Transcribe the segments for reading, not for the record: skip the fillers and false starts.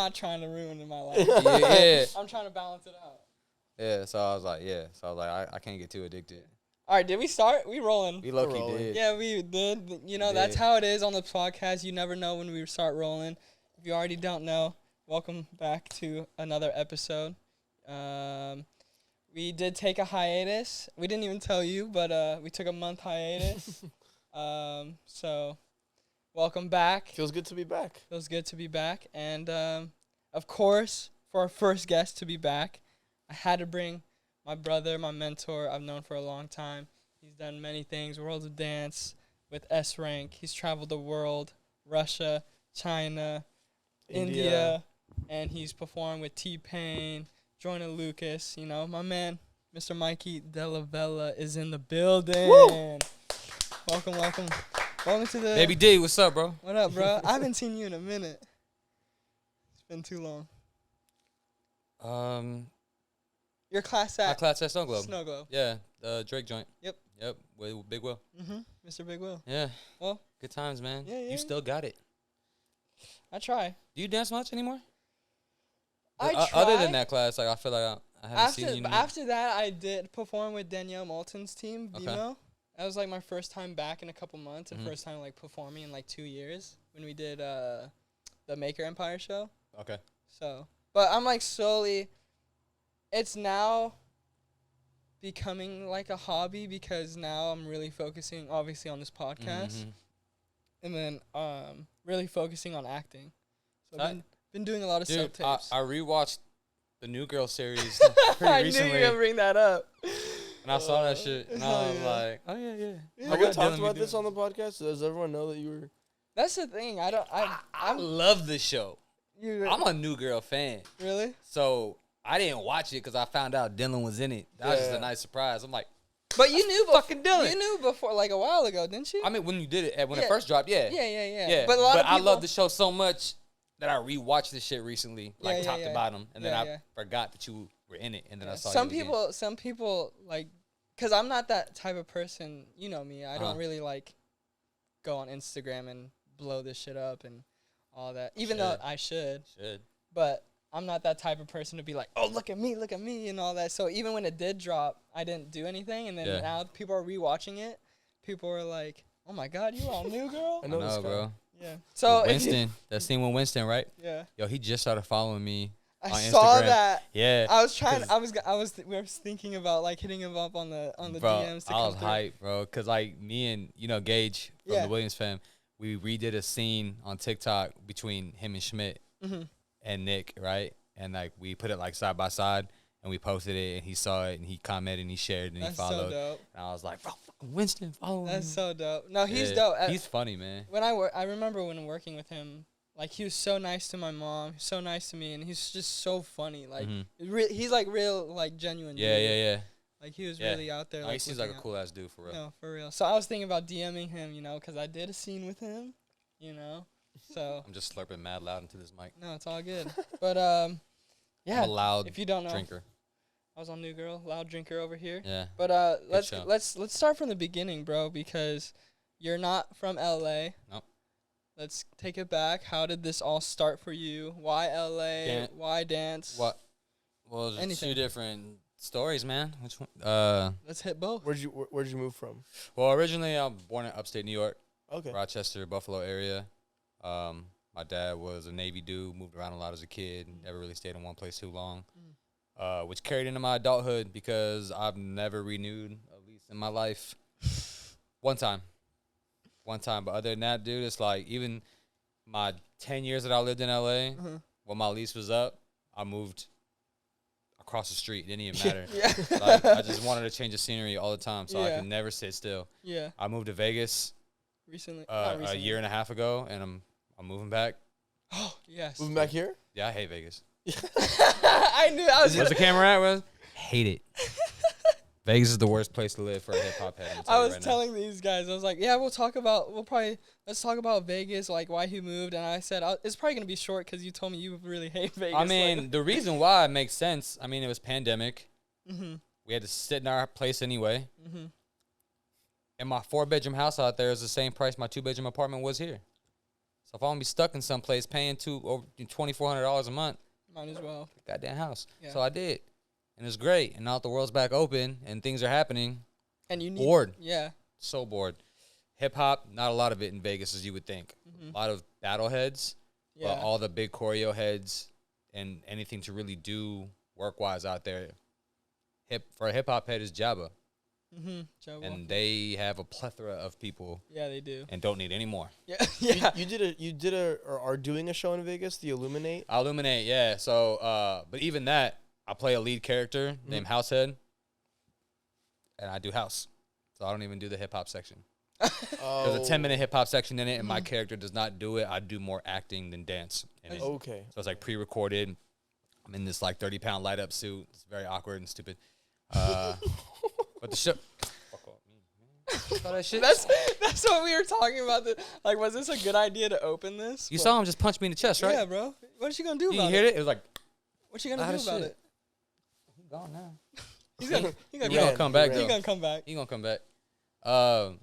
not trying to ruin my life. Yeah. I'm trying to balance it out. Yeah, so I was like, I can't get too addicted. All right, did we start? We rolling. We low-key did. Yeah, we did. You know, that's how it is on the podcast. You never know when we start rolling. If you already don't know, welcome back to another episode. We did take a hiatus. We didn't even tell you, but we took a month hiatus. So welcome back. Feels good to be back. Feels good to be back. And, of course, for our first guest to be back, I had to bring my brother, my mentor, I've known for a long time. He's done many things, World of Dance with S Rank. He's traveled the world, Russia, China, India, and he's performed with T-Pain, Joyner Lucas. You know, my man, Mr. Mikey Dellavella is in the building. Woo! Welcome to the... Baby D, what's up, bro? What up, bro? I haven't seen you in a minute. It's been too long. Your class at... My class at Snow Globe. Snow Globe. Yeah, the Drake joint. Yep. With Big Will. Mr. Big Will. Yeah. Well. Good times, man. Yeah. You still got it. I try. Do you dance much anymore? I try. Other than that class, like I feel like I haven't seen you. After that, I did perform with Danielle Moulton's team, BMO. Okay. That was like my first time back in a couple months and first time like performing in like 2 years when we did the Maker Empire show. Okay. So, but I'm like slowly, it's now becoming like a hobby because now I'm really focusing obviously on this podcast and then really focusing on acting. So I've been doing a lot of Dude, self-tapes. I rewatched the New Girl series I pretty recently. knew you were going to bring that up. And I saw that shit, and I was like, oh, yeah. Have we talked about this on the podcast? Does everyone know that you were... That's the thing. I love this show. I'm a New Girl fan. Really? So I didn't watch it because I found out Dylan was in it. That was just a nice surprise. I'm like, but you knew fucking Dylan. You knew before, like a while ago, didn't you? I mean, when you did it, when it first dropped, yeah. Yeah. But But I love the show so much that I rewatched this shit recently, like top to bottom, and then I forgot that you were in it, and then I saw you Some people like, because I'm not that type of person. You know me. I don't really like go on Instagram and blow this shit up and all that. Even though I should. But I'm not that type of person to be like, oh, look at me, and all that. So even when it did drop, I didn't do anything. And then now people are rewatching it. People are like, oh, my God, you all New Girl? I know, bro. Yeah. So Winston, that scene with Winston, right? Yeah. Yo, he just started following me on Instagram. I saw that. Yeah. We were thinking about like hitting him up on the bro, DMs. To I was hyped, bro, because like me and Gage from the Williams fam, we redid a scene on TikTok between him and Schmidt and Nick, right? And like we put it like side by side. And we posted it, and he saw it, and he commented, and he shared, and he followed. So dope. And I was like, bro, fucking Winston, follow me. That's so dope. No, he's dope. He's funny, man. When I remember when working with him, like he was so nice to my mom, so nice to me, and he's just so funny. Like he's like real, like genuine. Yeah. Like he was really out there. No, like, he seems like a cool ass dude for real. No, for real. So I was thinking about DMing him, you know, because I did a scene with him, you know. So I'm just slurping mad loud into this mic. No, it's all good. But yeah, I'm a loud if you don't know, drinker. I was on New Girl, loud drinker over here. Yeah. But let's start from the beginning, bro, because you're not from LA. Nope. Let's take it back. How did this all start for you? Why LA? Why dance? What? Well, there's two different stories, man. Which one? Let's hit both. Where'd you move from? Well, originally I'm born in upstate New York. Okay. Rochester, Buffalo area. My dad was a Navy dude, moved around a lot as a kid, never really stayed in one place too long. Which carried into my adulthood because I've never renewed, at least in my life. One time. But other than that, dude, it's like even my 10 years that I lived in L.A., when my lease was up, I moved across the street. It didn't even matter. Like, I just wanted to change the scenery all the time, so I could never sit still. Yeah. I moved to Vegas recently. A year and a half ago, and I'm moving back. Oh, yes. Moving back here? Yeah, I hate Vegas. I knew I was. Where's the camera at? Wes? Hate it. Vegas is the worst place to live for a hip hop head. I was telling these guys, I was like, let's talk about Vegas, like why he moved. And I said, it's probably going to be short because you told me you really hate Vegas. I mean, the reason why it makes sense, I mean, it was pandemic. We had to sit in our place anyway. And my 4-bedroom house out there is the same price my 2-bedroom apartment was here. So if I'm gonna be stuck in some place paying $2,400 a month, Might as well. goddamn house. Yeah. So I did, and it's great. And now that the world's back open and things are happening, And you need bored. Yeah. So bored. Hip hop, not a lot of it in Vegas as you would think. Mm-hmm. A lot of battle heads, Yeah. but all the big choreo heads and anything to really do work wise out there. For a hip hop head is Jabba, Joe and they have a plethora of people Yeah, they do. and don't need any more. Yeah. Yeah. You did or are doing a show in Vegas, the Illuminate. I illuminate, yeah. So, but even that, I play a lead character named Househead, and I do house. So I don't even do the hip hop section. Oh. There's a 10-minute hip hop section in it, and my character does not do it. I do more acting than dance in it. Okay. So it's like pre-recorded. I'm in this like 30-pound light up suit. It's very awkward and stupid. But the show. Fuck off me, man. Saw that shit? That's what we were talking about. Like, was this a good idea to open this? You saw him just punch me in the chest, right? Yeah, bro. What is she gonna do You about didn't it? hear it? It was like, What you gonna loud do as about shit. it? he's gone now. He's gonna He ran. gonna come back He though. He gonna come back. He gonna come back. Talking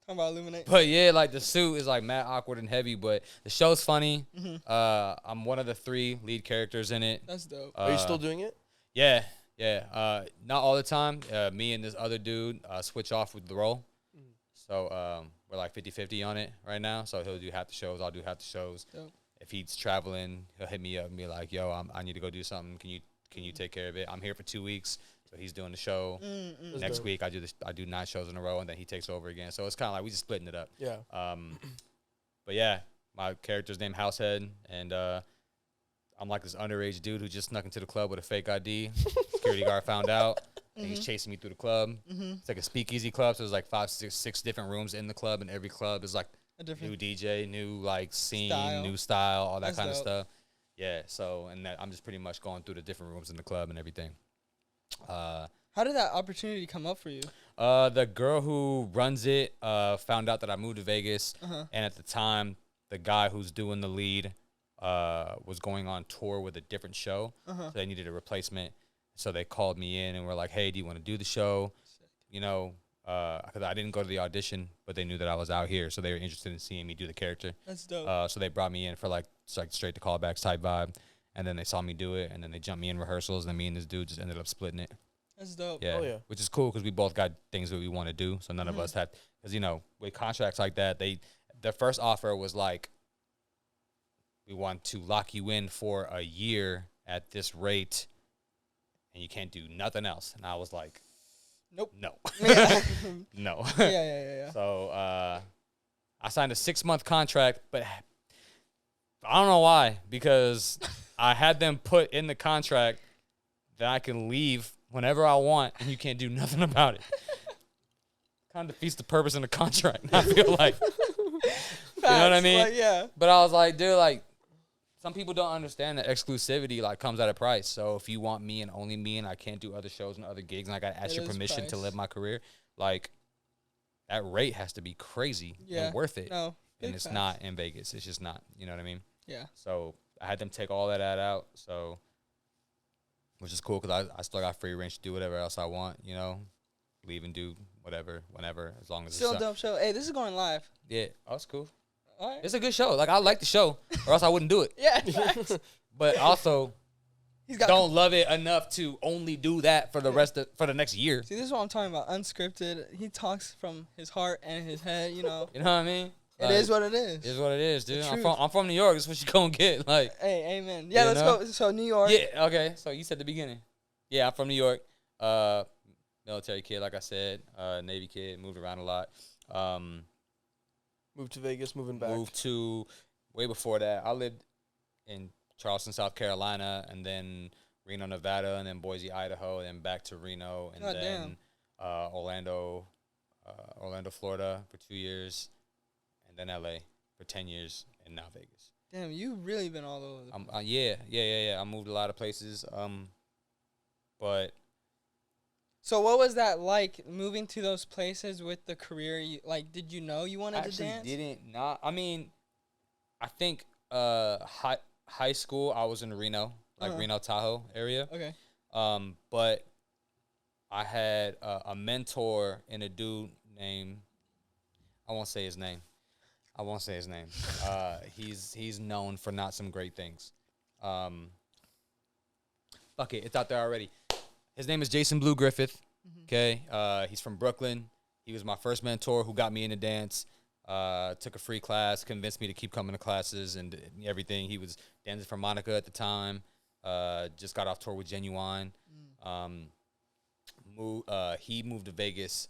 about Illuminate. But yeah, like the suit is like mad awkward and heavy, but the show's funny. I'm one of the 3 lead characters in it. That's dope. Are you still doing it? Yeah. Not all the time. Me and this other dude switch off with the role. So we're like 50-50 on it right now. So he'll do half the shows. I'll do half the shows. Dope. If he's traveling, he'll hit me up and be like, "Yo, I need to go do something. Can you take care of it? I'm here for 2 weeks." So he's doing the show. That's Next dope. week I do 9 shows in a row, and then he takes over again. So it's kind of like we just splitting it up. Yeah. But yeah, my character's named Househead, and I'm like this underage dude who just snuck into the club with a fake ID. Security guard found out, and he's chasing me through the club. It's like a speakeasy club, so there's like 5, 6 different rooms in the club, and every club is like A different. new DJ, new like scene, Style. new style, all that That's kind of dope. stuff. Yeah, so and that I'm just pretty much going through the different rooms in the club and everything. How did that opportunity come up for you? The girl who runs it found out that I moved to Vegas, and at the time, the guy who's doing the lead was going on tour with a different show, so they needed a replacement. So they called me in and were like, "Hey, do you want to do the show?" You know, because I didn't go to the audition, but they knew that I was out here, so they were interested in seeing me do the character. That's dope. So they brought me in for like straight to callbacks type vibe, and then they saw me do it, and then they jumped me in rehearsals, and then me and this dude just ended up splitting it. That's dope. Yeah, Oh, yeah. which is cool because we both got things that we want to do. So none of us had, because you know, with contracts like that, the first offer was like, we want to lock you in for a year at this rate, and you can't do nothing else. And I was like, Nope. no, Yeah. no. yeah. So I signed a 6-month contract, but I don't know why, because I had them put in the contract that I can leave whenever I want, and you can't do nothing about it. Kind of defeats the purpose in the contract, I feel like. You know what I mean? Like, yeah. But I was like, dude, like, some people don't understand that exclusivity, like, comes at a price. So if you want me and only me, and I can't do other shows and other gigs, and I got to ask It your is permission to price. live my career, like, that rate has to be crazy and worth it. No. And big it's facts. not in Vegas. It's just not. You know what I mean? Yeah. So I had them take all that out. So, which is cool because I still got free range to do whatever else I want. You know, leave and do whatever, whenever, as long as Still a it's dope show. Hey, this is going live. Yeah, oh, it's cool. All right. It's a good show. Like I like the show, or else I wouldn't do it. Yeah. Facts. But also, He's got. don't love it enough to only do that for the for the next year. See, this is what I'm talking about. Unscripted. He talks from his heart and his head. You know. You know what I mean? It is what it is. It is what it is, dude. The I'm from New York. That's what you gonna get. Like, Hey, amen. Yeah, You let's know? go. So New York. yeah, okay. So you said the beginning. Yeah, I'm from New York. Military kid, like I said. Navy kid. Moved around a lot. Moved to Vegas, moving back. Moved to way before that. I lived in Charleston, South Carolina, and then Reno, Nevada, and then Boise, Idaho, and then back to Reno, and God then Orlando, Florida for 2 years, and then LA for 10 years, and now Vegas. Damn, you really been all over. The place. Yeah. I moved a lot of places. But So what was that like moving to those places with the career? Like, did you know you wanted I to actually dance? didn't not. I mean, I think high school I was in Reno, like Reno Tahoe area. Okay. But I had a mentor and a dude named, I won't say his name, I won't say his name. He's known for not some great things. Fuck it, it's out there already. His name is Jason Blue Griffith. Okay, he's from Brooklyn. He was my first mentor who got me into dance. Took a free class, convinced me to keep coming to classes and everything. He was dancing for Monica at the time. Just got off tour with Genuine. He moved to Vegas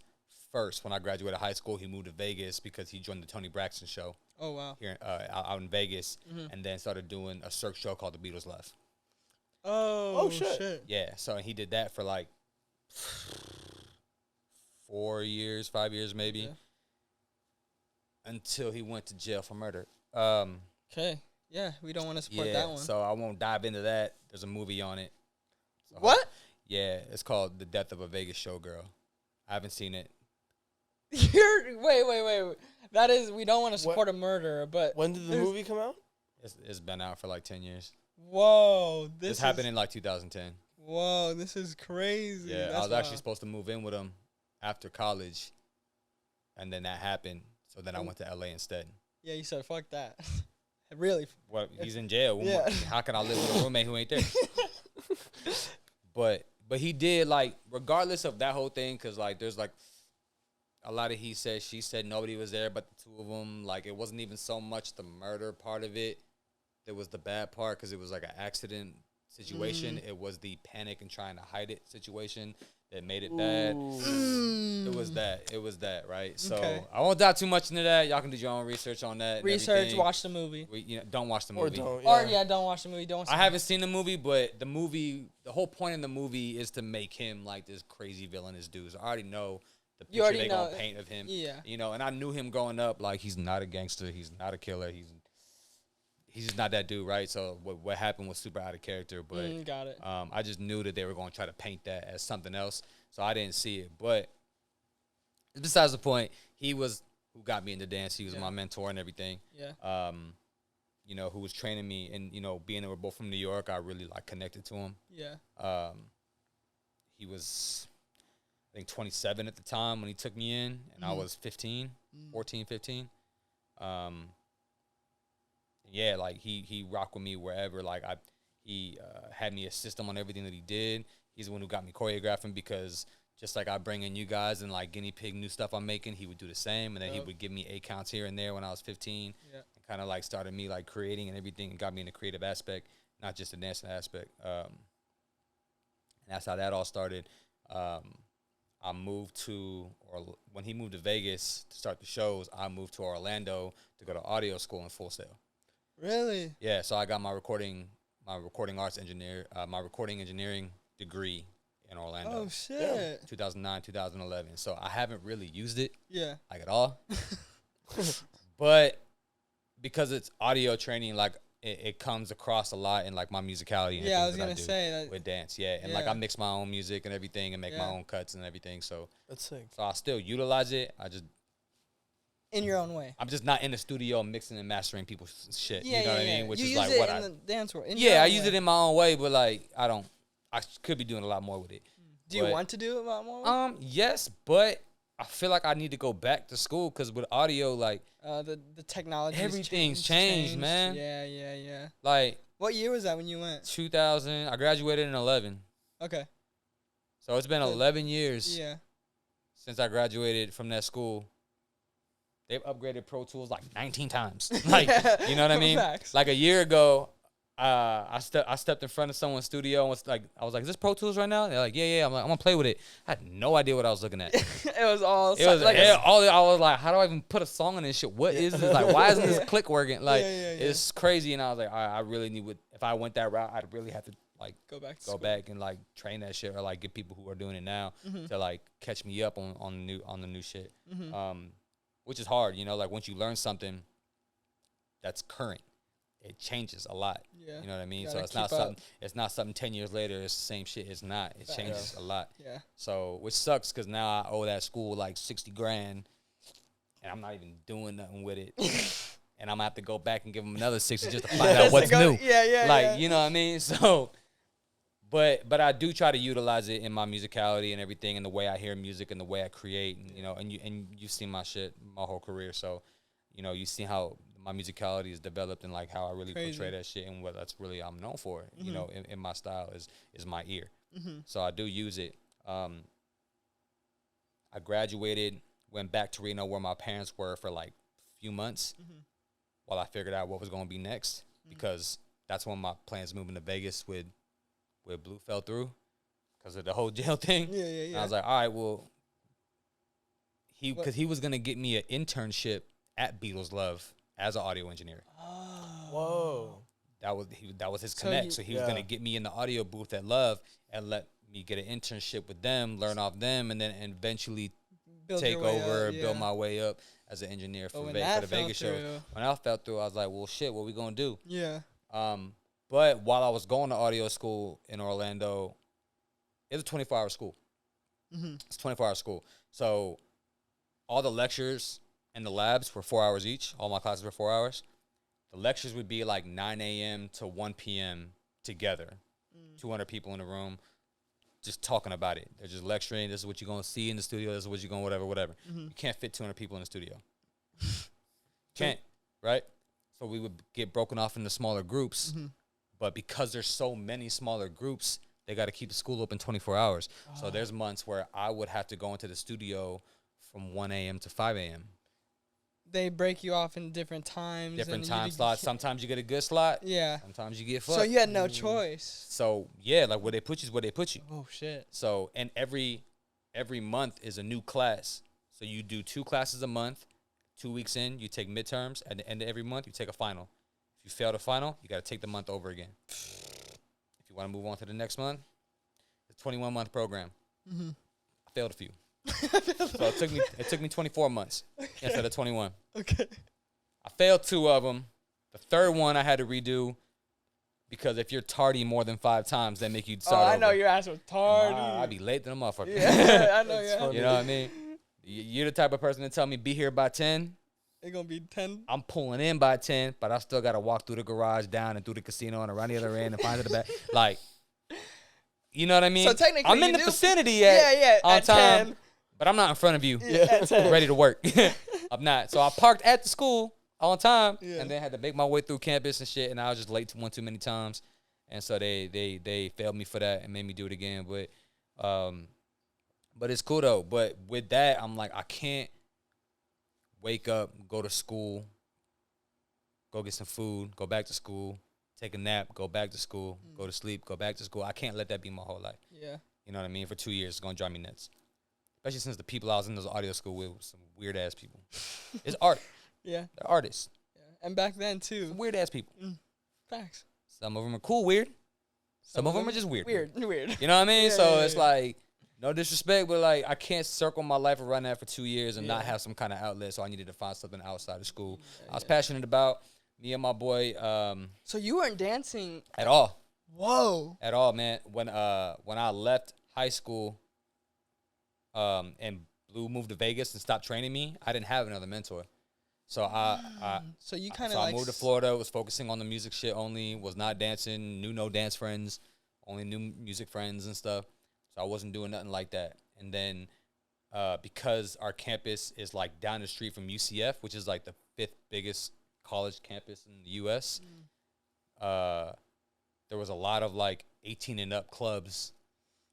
first when I graduated high school. He moved to Vegas because he joined the Tony Braxton show. Oh wow! Here out in Vegas, and then started doing a Cirque show called The Beatles Left. Oh shit! Yeah, so he did that for like 5 years maybe, until he went to jail for murder. Okay, yeah, we don't want to support that one. So I won't dive into that. There's a movie on it. So What? Yeah, it's called The Death of a Vegas Showgirl. I haven't seen it. Wait. That is, we don't want to support a murderer, but When did the movie come out? It's been out for like 10 years. Whoa, This happened in like 2010. Whoa, this is crazy. Yeah, That's I was actually wild. supposed to move in with him after college, and then that happened. So then I went to LA instead. Yeah, you said fuck that. Really? Well, he's in jail. Yeah. How can I live with a roommate who ain't there? But he did, like, regardless of that whole thing, because like there's like a lot of he said, she said, nobody was there but the two of them. Like, it wasn't even so much the murder part of it. It was the bad part because it was like an accident situation. It was the panic and trying to hide it situation that made it bad. It was that, right? So Okay. I won't dive too much into that. Y'all can do your own research on that. and everything. Watch the movie. Don't watch the Or movie. don't. Or Yeah. don't watch the movie. Don't. I haven't seen the movie, but the whole point in the movie is to make him like this crazy villainous dude. So I already know the You picture already they know. gonna paint of him. Yeah. You know, and I knew him growing up. Like, he's not a gangster. He's not a killer. He's just not that dude, right? So what happened was super out of character. But Got it. I just knew that they were going to try to paint that as something else. So I didn't see it. But besides the point, he was who got me into dance. He was my mentor and everything. Yeah. You know, who was training me. And, you know, being that we're both from New York, I really, like, connected to him. Yeah. He was, I think, 27 at the time when he took me in. And I was 15, 14, 15. Yeah, like, he rocked with me wherever. Like, he had me assist him on everything that he did. He's the one who got me choreographing because just like I bring in you guys and, like, guinea pig new stuff I'm making, he would do the same. And then he would give me 8 counts here and there when I was 15. Yeah. And kind of, like, started me, like, creating and everything and got me in the creative aspect, not just the dancing aspect. And that's how that all started. I moved to, or when he moved to Vegas to start the shows, I moved to Orlando to go to audio school in Full Sail. Really? Yeah, so I got my recording engineering degree in Orlando. Oh shit. 2009, 2011. So I haven't really used it Yeah. like at all. But because it's audio training, like it comes across a lot in like my musicality and Yeah, I things was that gonna do say that. with dance. Yeah, and like Yeah. I mix my own music and everything and make my Yeah. own cuts and everything. So That's sick. I still utilize it. In your own way. I'm just not in the studio mixing and mastering people's shit. Yeah, you know yeah, what yeah. I mean? Which you is use like it what in I the dance world. I use it in my own way, but like I could be doing a lot more with it. Do you but, want to do it a lot more? Yes, but I feel like I need to go back to school because with audio, like The technology. everything's changed, man. Yeah. Like What year was that when you went? 2000, I graduated in 11, Okay. so it's been 11 years Yeah. since I graduated from that school. They've upgraded Pro Tools like 19 times. Like, you know what I mean? Facts. Like a year ago, I stepped in front of someone's studio and was like, "Is this Pro Tools right now?" They're like, "Yeah." I'm like, "I'm gonna play with it." I had no idea what I was looking at. It was all. It was like I was like, "How do I even put a song in this shit? What is this? Like, why isn't this click working?" Like, Yeah. it's crazy. And I was like, I really need. If I went that route, I'd really have to like go back. To go school. back and like train that shit or like get people who are doing it now to like catch me up on the new shit. Which is hard, you know, like once you learn something that's current, it changes a lot. Yeah. You know what I mean? You So gotta it's not something 10 years later, it's the same shit. It's not. It changes a lot. Yeah. So which sucks because now I owe that school like 60 grand and I'm not even doing nothing with it. And I'm gonna have to go back and give them another 60 just to find out what's new. Yeah. Like, you know what I mean? So but I do try to utilize it in my musicality and everything, and the way I hear music and the way I create, and you know, and you've seen my shit my whole career, so you know, you see how my musicality is developed and like how I really Crazy. portray that shit and what that's really I'm known for. You know, in my style is my ear. Mm-hmm. So I do use it. I graduated, went back to Reno where my parents were for like a few months while I figured out what was going to be next, because that's when my plans moving to Vegas with Blue fell through because of the whole jail thing. Yeah, yeah, And yeah. I was like, all right, well, because he was going to get me an internship at Beatles Love as an audio engineer. Whoa. That was his So connect. you- So he was gonna get me in the audio booth at Love and let me get an internship with them, learn off them, and then eventually Build take your way over, up, build yeah. my way up as an engineer But for, when for that the fell Vegas shows. through- When I fell through, I was like, well, shit, what we gonna do? Yeah. But while I was going to audio school in Orlando, it was a 24-hour school. It's a 24-hour school. So all the lectures and the labs were 4 hours each. All my classes were 4 hours. The lectures would be like 9 a.m. to 1 p.m. together. 200 people in the room just talking about it. They're just lecturing. This is what you're going to see in the studio. This is what you're going to whatever. You can't fit 200 people in the studio. Can't, right? So we would get broken off into smaller groups. But because there's so many smaller groups, they got to keep the school open 24 hours. So there's months where I would have to go into the studio from 1 a.m. to 5 a.m. They break you off in different times. Different and time you slots. Sometimes you get a good slot. Yeah. Sometimes you get fucked. So you had no choice. So yeah, like where they put you is where they put you. Oh shit. So and every month is a new class. So you do 2 classes a month. 2 weeks in, you take midterms. At the end of every month, you take a final. If you fail the final, you got to take the month over again. If you want to move on to the next month, it's a 21-month program. I failed a few. So it took me 24 months instead of 21. Okay. I failed 2 of them. The third one I had to redo because if you're tardy more than 5 times, they make you start over. I know your ass was tardy. I'd be late than a motherfucker. Yeah, I know your ass. You know what I mean? You're the type of person to tell me be here by 10. It's gonna be 10. I'm pulling in by 10, but I still got to walk through the garage, down and through the casino and around the other end and find to the back. Like, you know what I mean? So technically I'm in you the do- vicinity on at time, 10. but I'm not in front of you, At 10. ready to work. I'm not. So I parked at the school on time Yeah. and then had to make my way through campus and shit, and I was just late one too many times. And so they failed me for that and made me do it again. But it's cool though. But with that, I'm like, I can't wake up, go to school, go get some food, go back to school, take a nap, go back to school, go to sleep, go back to school. I can't let that be my whole life. Yeah. You know what I mean? For 2 years, it's going to drive me nuts. Especially since the people I was in those audio school with were some weird-ass people. It's art. Yeah. They're artists. Yeah. And back then too. Weird-ass people. Facts. Some of them are cool weird. Some of them are just weird. Weird. You know what I mean? Yeah, So yeah, it's yeah. like, no disrespect, but like I can't circle my life around that for 2 years and not Yeah. have some kind of outlet. So I needed to find something outside of school. I was passionate about me and my boy So you weren't dancing. at all. Whoa. At all, man. When I left high school and Blue moved to Vegas and stopped training me, I didn't have another mentor. So So you kind of so like I moved to Florida, was focusing on the music shit only, was not dancing, knew no dance friends, only knew music friends and stuff. So I wasn't doing nothing like that. And then because our campus is like down the street from UCF, which is like the 5th biggest college campus in the U.S., there was a lot of like 18 and up clubs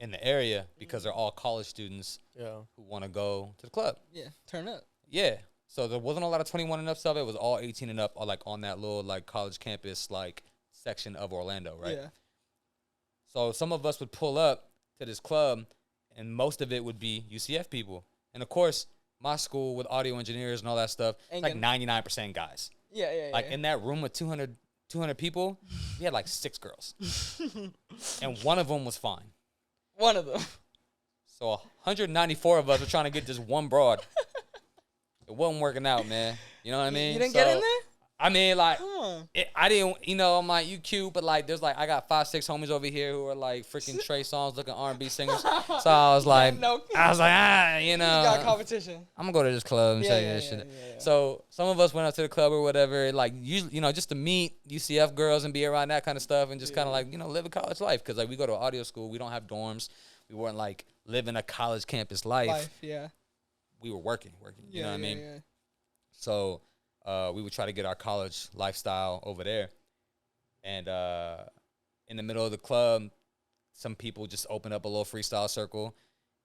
in the area because they're all college students who want to go to the club. Yeah. Turn up. Yeah. So there wasn't a lot of 21 and up stuff. It was all 18 and up, like on that little like college campus like section of Orlando, right? Yeah. So some of us would pull up to this club, and most of it would be UCF people. And of course, my school with audio engineers and all that stuff, it's like 99% guys. Yeah. Yeah. Like yeah. in that room with 200 people, we had like 6 girls, and one of them was fine. One of them. So 194 of us were trying to get this one broad. It wasn't working out, man. You know what I mean? You didn't get in there? I mean, like, Come on. I didn't, I'm like, you cute, but like, there's like, I got 5, 6 homies over here who are like freaking Trey Songz looking R&B singers. So I was like, You I'm got competition. gonna go to this club and Yeah, show you yeah, this yeah, shit. yeah. So some of us went out to the club or whatever, like, usually, just to meet UCF girls and be around that kind of stuff and just kind of like, live a college life. Cause like we go to audio school, we don't have dorms. We weren't like living a college campus life. Yeah. We were working. You know what I mean? Yeah. So we would try to get our college lifestyle over there. And in the middle of the club, some people just opened up a little freestyle circle.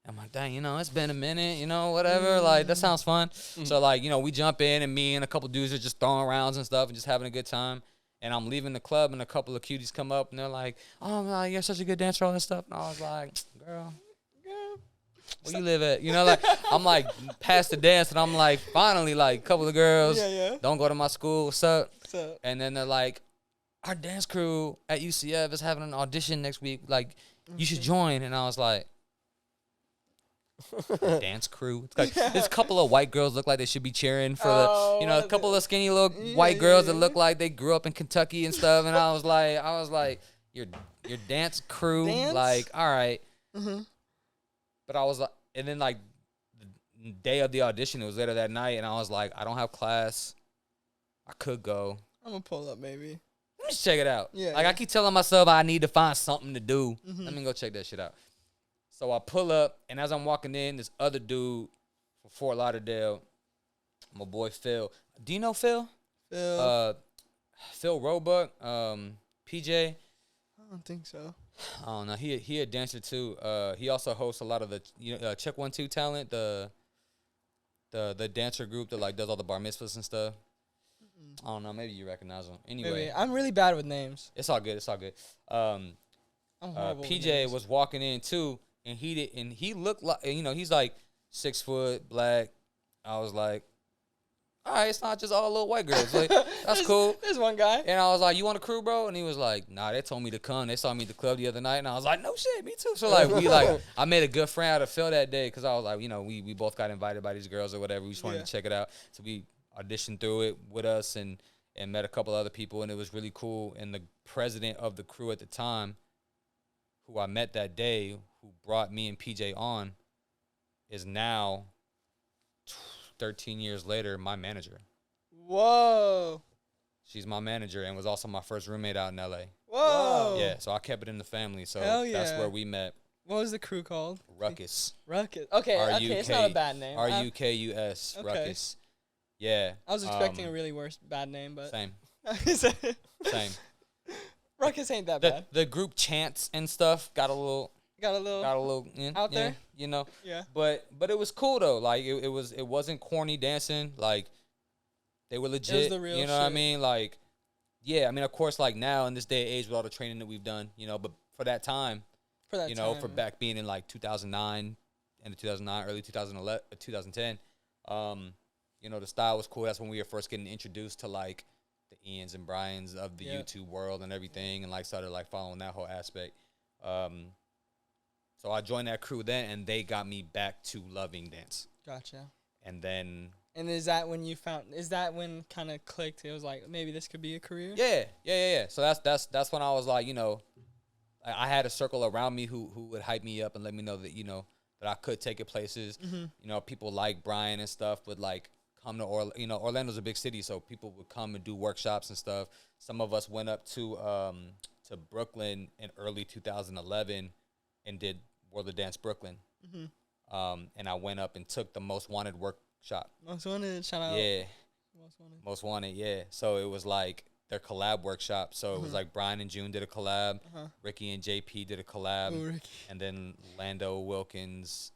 I'm like, dang, it's been a minute, whatever. Like, that sounds fun. So, like, we jump in, and me and a couple dudes are just throwing rounds and stuff and just having a good time. And I'm leaving the club, and a couple of cuties come up, and they're like, oh, man, you're such a good dancer, all that stuff. And I was like, girl, where you live at? Like, I'm, like, past the dance, and I'm like, finally, like, a couple of girls don't go to my school. What's up? And then they're like, our dance crew at UCF is having an audition next week. Like, you should join. And I was like, dance crew. It's like this couple of white girls look like they should be cheering for a couple of skinny little white girls that look like they grew up in Kentucky and stuff. And I was like, your dance crew, like, all right. But I was like, and then like the day of the audition, it was later that night, and I was like, I don't have class. I could go. I'm gonna pull up, maybe. Let me just check it out. I keep telling myself I need to find something to do. Let me go check that shit out. So I pull up, and as I'm walking in, this other dude from Fort Lauderdale, my boy Phil. Do you know Phil? Phil Roebuck, PJ. I don't think so. I don't know. He a dancer too. He also hosts a lot of the Check 1 2 Talent, the dancer group that like does all the bar mitzvahs and stuff. I don't know. Maybe you recognize him. Anyway, maybe. I'm really bad with names. It's all good. PJ was walking in too. And he looked like, he's like 6 foot, black. I was like, all right, it's not just all little white girls. Like, that's cool. There's one guy. And I was like, you want a crew, bro? And he was like, nah, they told me to come. They saw me at the club the other night. And I was like, no shit, me too. So, like, I made a good friend out of Phil that day because I was like, we both got invited by these girls or whatever. We just wanted to check it out. So we auditioned through it with us and met a couple other people. And it was really cool. And the president of the crew at the time, who I met that day, who brought me and PJ on, is now 13 years later my manager. Whoa. She's my manager and was also my first roommate out in LA. Whoa. Yeah, so I kept it in the family. So that's where we met. What was the crew called? Ruckus. Okay, it's not a bad name. Rukus. Okay. Ruckus. Yeah. I was expecting a really worse bad name, but same. Same. Ruckus ain't that bad. The group chants and stuff got a little out there, Yeah. But it was cool though. Like it wasn't corny dancing. Like they were legit. It was the real shit. What I mean? Like, yeah. I mean, of course, like now in this day and age with all the training that we've done, but for that time, for back being in like 2009, end of 2009, early 2011, 2010, the style was cool. That's when we were first getting introduced to like the Ians and Brians of the YouTube world and everything, and like started like following that whole aspect. So I joined that crew then, and they got me back to loving dance. Gotcha. And then... And is that when kind of clicked? It was like, maybe this could be a career? Yeah. So that's when I was like, I had a circle around me who would hype me up and let me know that, that I could take it places. People like Brian and stuff would like come to Orlando's a big city, so people would come and do workshops and stuff. Some of us went up to Brooklyn in early 2011 and did World of Dance Brooklyn. And I went up and took the Most Wanted workshop. Most Wanted, shout out. Yeah. Most Wanted, yeah. So it was like their collab workshop. So it was like Brian and June did a collab. Ricky and JP did a collab. And then Lando Wilkins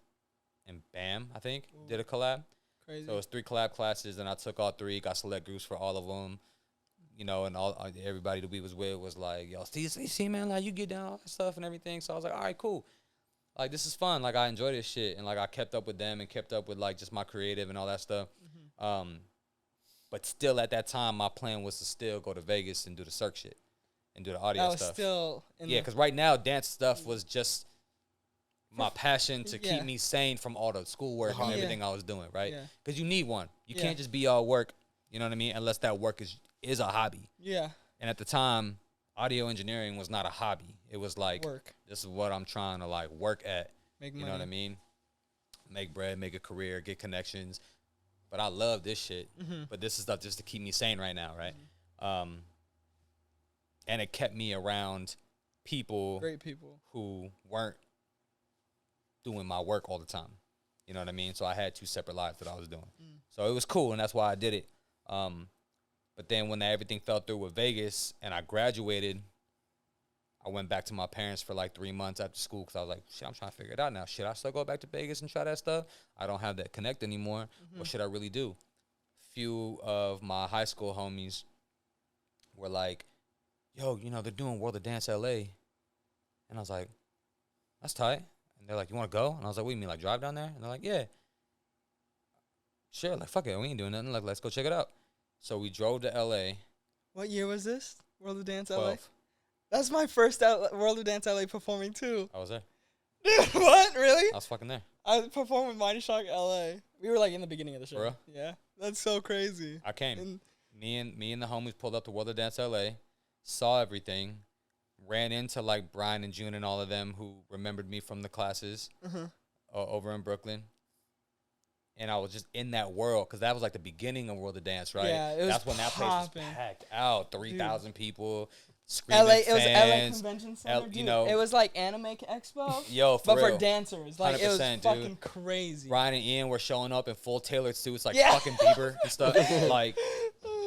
and Bam, I think, did a collab. Crazy. So it was 3 collab classes, and I took all 3, got select groups for all of them. And everybody that we was with was like, yo, see, man, like, you get down all that stuff and everything. So I was like, all right, cool. Like, this is fun. Like, I enjoy this shit. And, like, I kept up with them and kept up with, like, just my creative and all that stuff. But still, at that time, my plan was to still go to Vegas and do the Cirque shit and do the audio stuff. Because right now, dance stuff was just my passion to keep me sane from all the schoolwork and everything I was doing, right? Because you need one. You can't just be all work, you know what I mean, unless that work is a hobby. Yeah. And at the time, audio engineering was not a hobby. It was like, work. This is what I'm trying to like work at. Make money. You know what I mean? Make bread, make a career, get connections. But I love this shit. But this is stuff just to keep me sane right now, right? And it kept me around great people who weren't doing my work all the time. You know what I mean? So I had 2 separate lives that I was doing. So it was cool, and that's why I did it. But then when everything fell through with Vegas and I graduated, I went back to my parents for like 3 months after school because I was like, shit, I'm trying to figure it out now. Should I still go back to Vegas and try that stuff? I don't have that connect anymore. What should I really do? Few of my high school homies were like, yo, you know, they're doing World of Dance LA. And I was like, that's tight. And they're like, you want to go? And I was like, what do you mean, like drive down there? And they're like, yeah. Sure, like, fuck it. We ain't doing nothing. Like, let's go check it out. So we drove to LA. What year was this? World of Dance 12. LA? That's my first World of Dance LA performing too. I was there. Dude, what? Really? I was fucking there. I performed with Mighty Shock LA. We were like in the beginning of the show. For real? Yeah. That's so crazy. I came. And Me and the homies pulled up to World of Dance LA, saw everything, ran into like Brian and June and all of them who remembered me from the classes over in Brooklyn. And I was just in that world because that was like the beginning of World of Dance, right? Yeah, it was That's when that place was popping. packed out, 3,000 people, screaming LA, fans. it was LA Convention Center, you dude. know, It was like Anime Expo, yo, but real. for dancers. Like, it was 100%, fucking dude. crazy. Ryan and Ian were showing up in full tailored suits, like Yeah. fucking Bieber and stuff. Like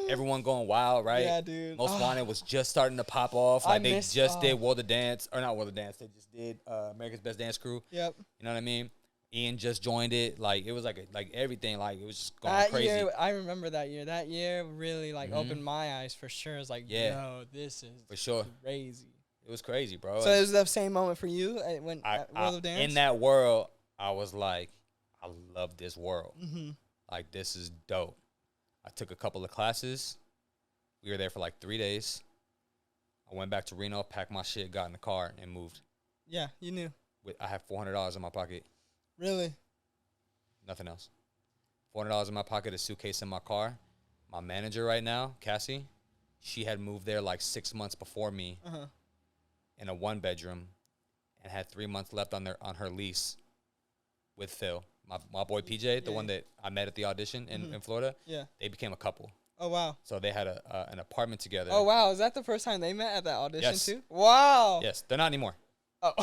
everyone going wild, right? Yeah, dude. Most Oh. Wanted was just starting to pop off. I Like they missed- just oh. did World of Dance, or not World of Dance. They just did America's Best Dance Crew. Yep. You know what I mean? Ian just joined it. Like it was like everything. Like it was just going That crazy. year, I remember that year. That year really like opened my eyes for sure. It's like, yo, this is For sure. crazy. It was crazy, bro. So it was the same moment for you when I, at World of Dance? in that world, I was like, I love this world. Mm-hmm. Like this is dope. I took a couple of classes. We were there for like 3 days. I went back to Reno, packed my shit, got in the car, and moved. Yeah, you knew. I had $400 in my pocket. Really? Nothing else. $400 in my pocket, a suitcase in my car. My manager right now, Cassie, she had moved there like 6 months before me in a 1-bedroom and had 3 months left on her lease with Phil. My boy PJ, the one that I met at the audition in Florida. Yeah. They became a couple. Oh, wow. So they had an apartment together. Oh, wow. Is that the first time they met at that audition, Yes. too? Wow. Yes, they're not anymore. Oh.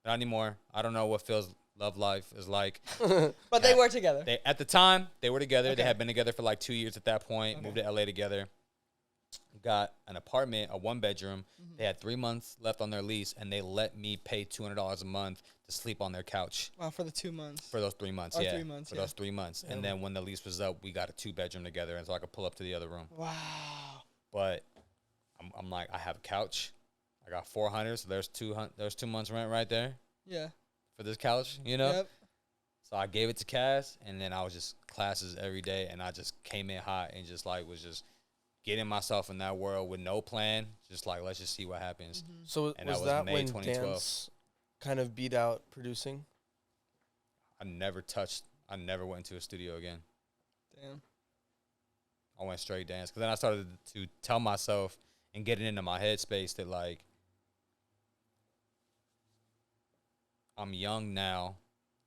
Not anymore. I don't know what Phil's love life is like. But they were together. At the time, they were together. Okay. They had been together for like 2 years at that point. Moved to LA together. Got an apartment, a 1-bedroom. They had 3 months left on their lease, and they let me pay $200 a month to sleep on their couch Wow, for the 2 months. for those 3 months. Or yeah, 3 months, for yeah. those 3 months. And then when the lease was up, we got a 2-bedroom together, and so I could pull up to the other room. Wow. But I'm like, I have a couch. I got 400, so there's 2 months rent right there Yeah. for this couch, you know? Yep. So I gave it to Cass, and then I was just classes every day, and I just came in hot and just like was just getting myself in that world with no plan, just like let's just see what happens. So And was that was that May when 2012. dance kind of beat out producing? I never went into a studio again. Damn. I went straight dance because then I started to tell myself and get it into my headspace that like I'm young now.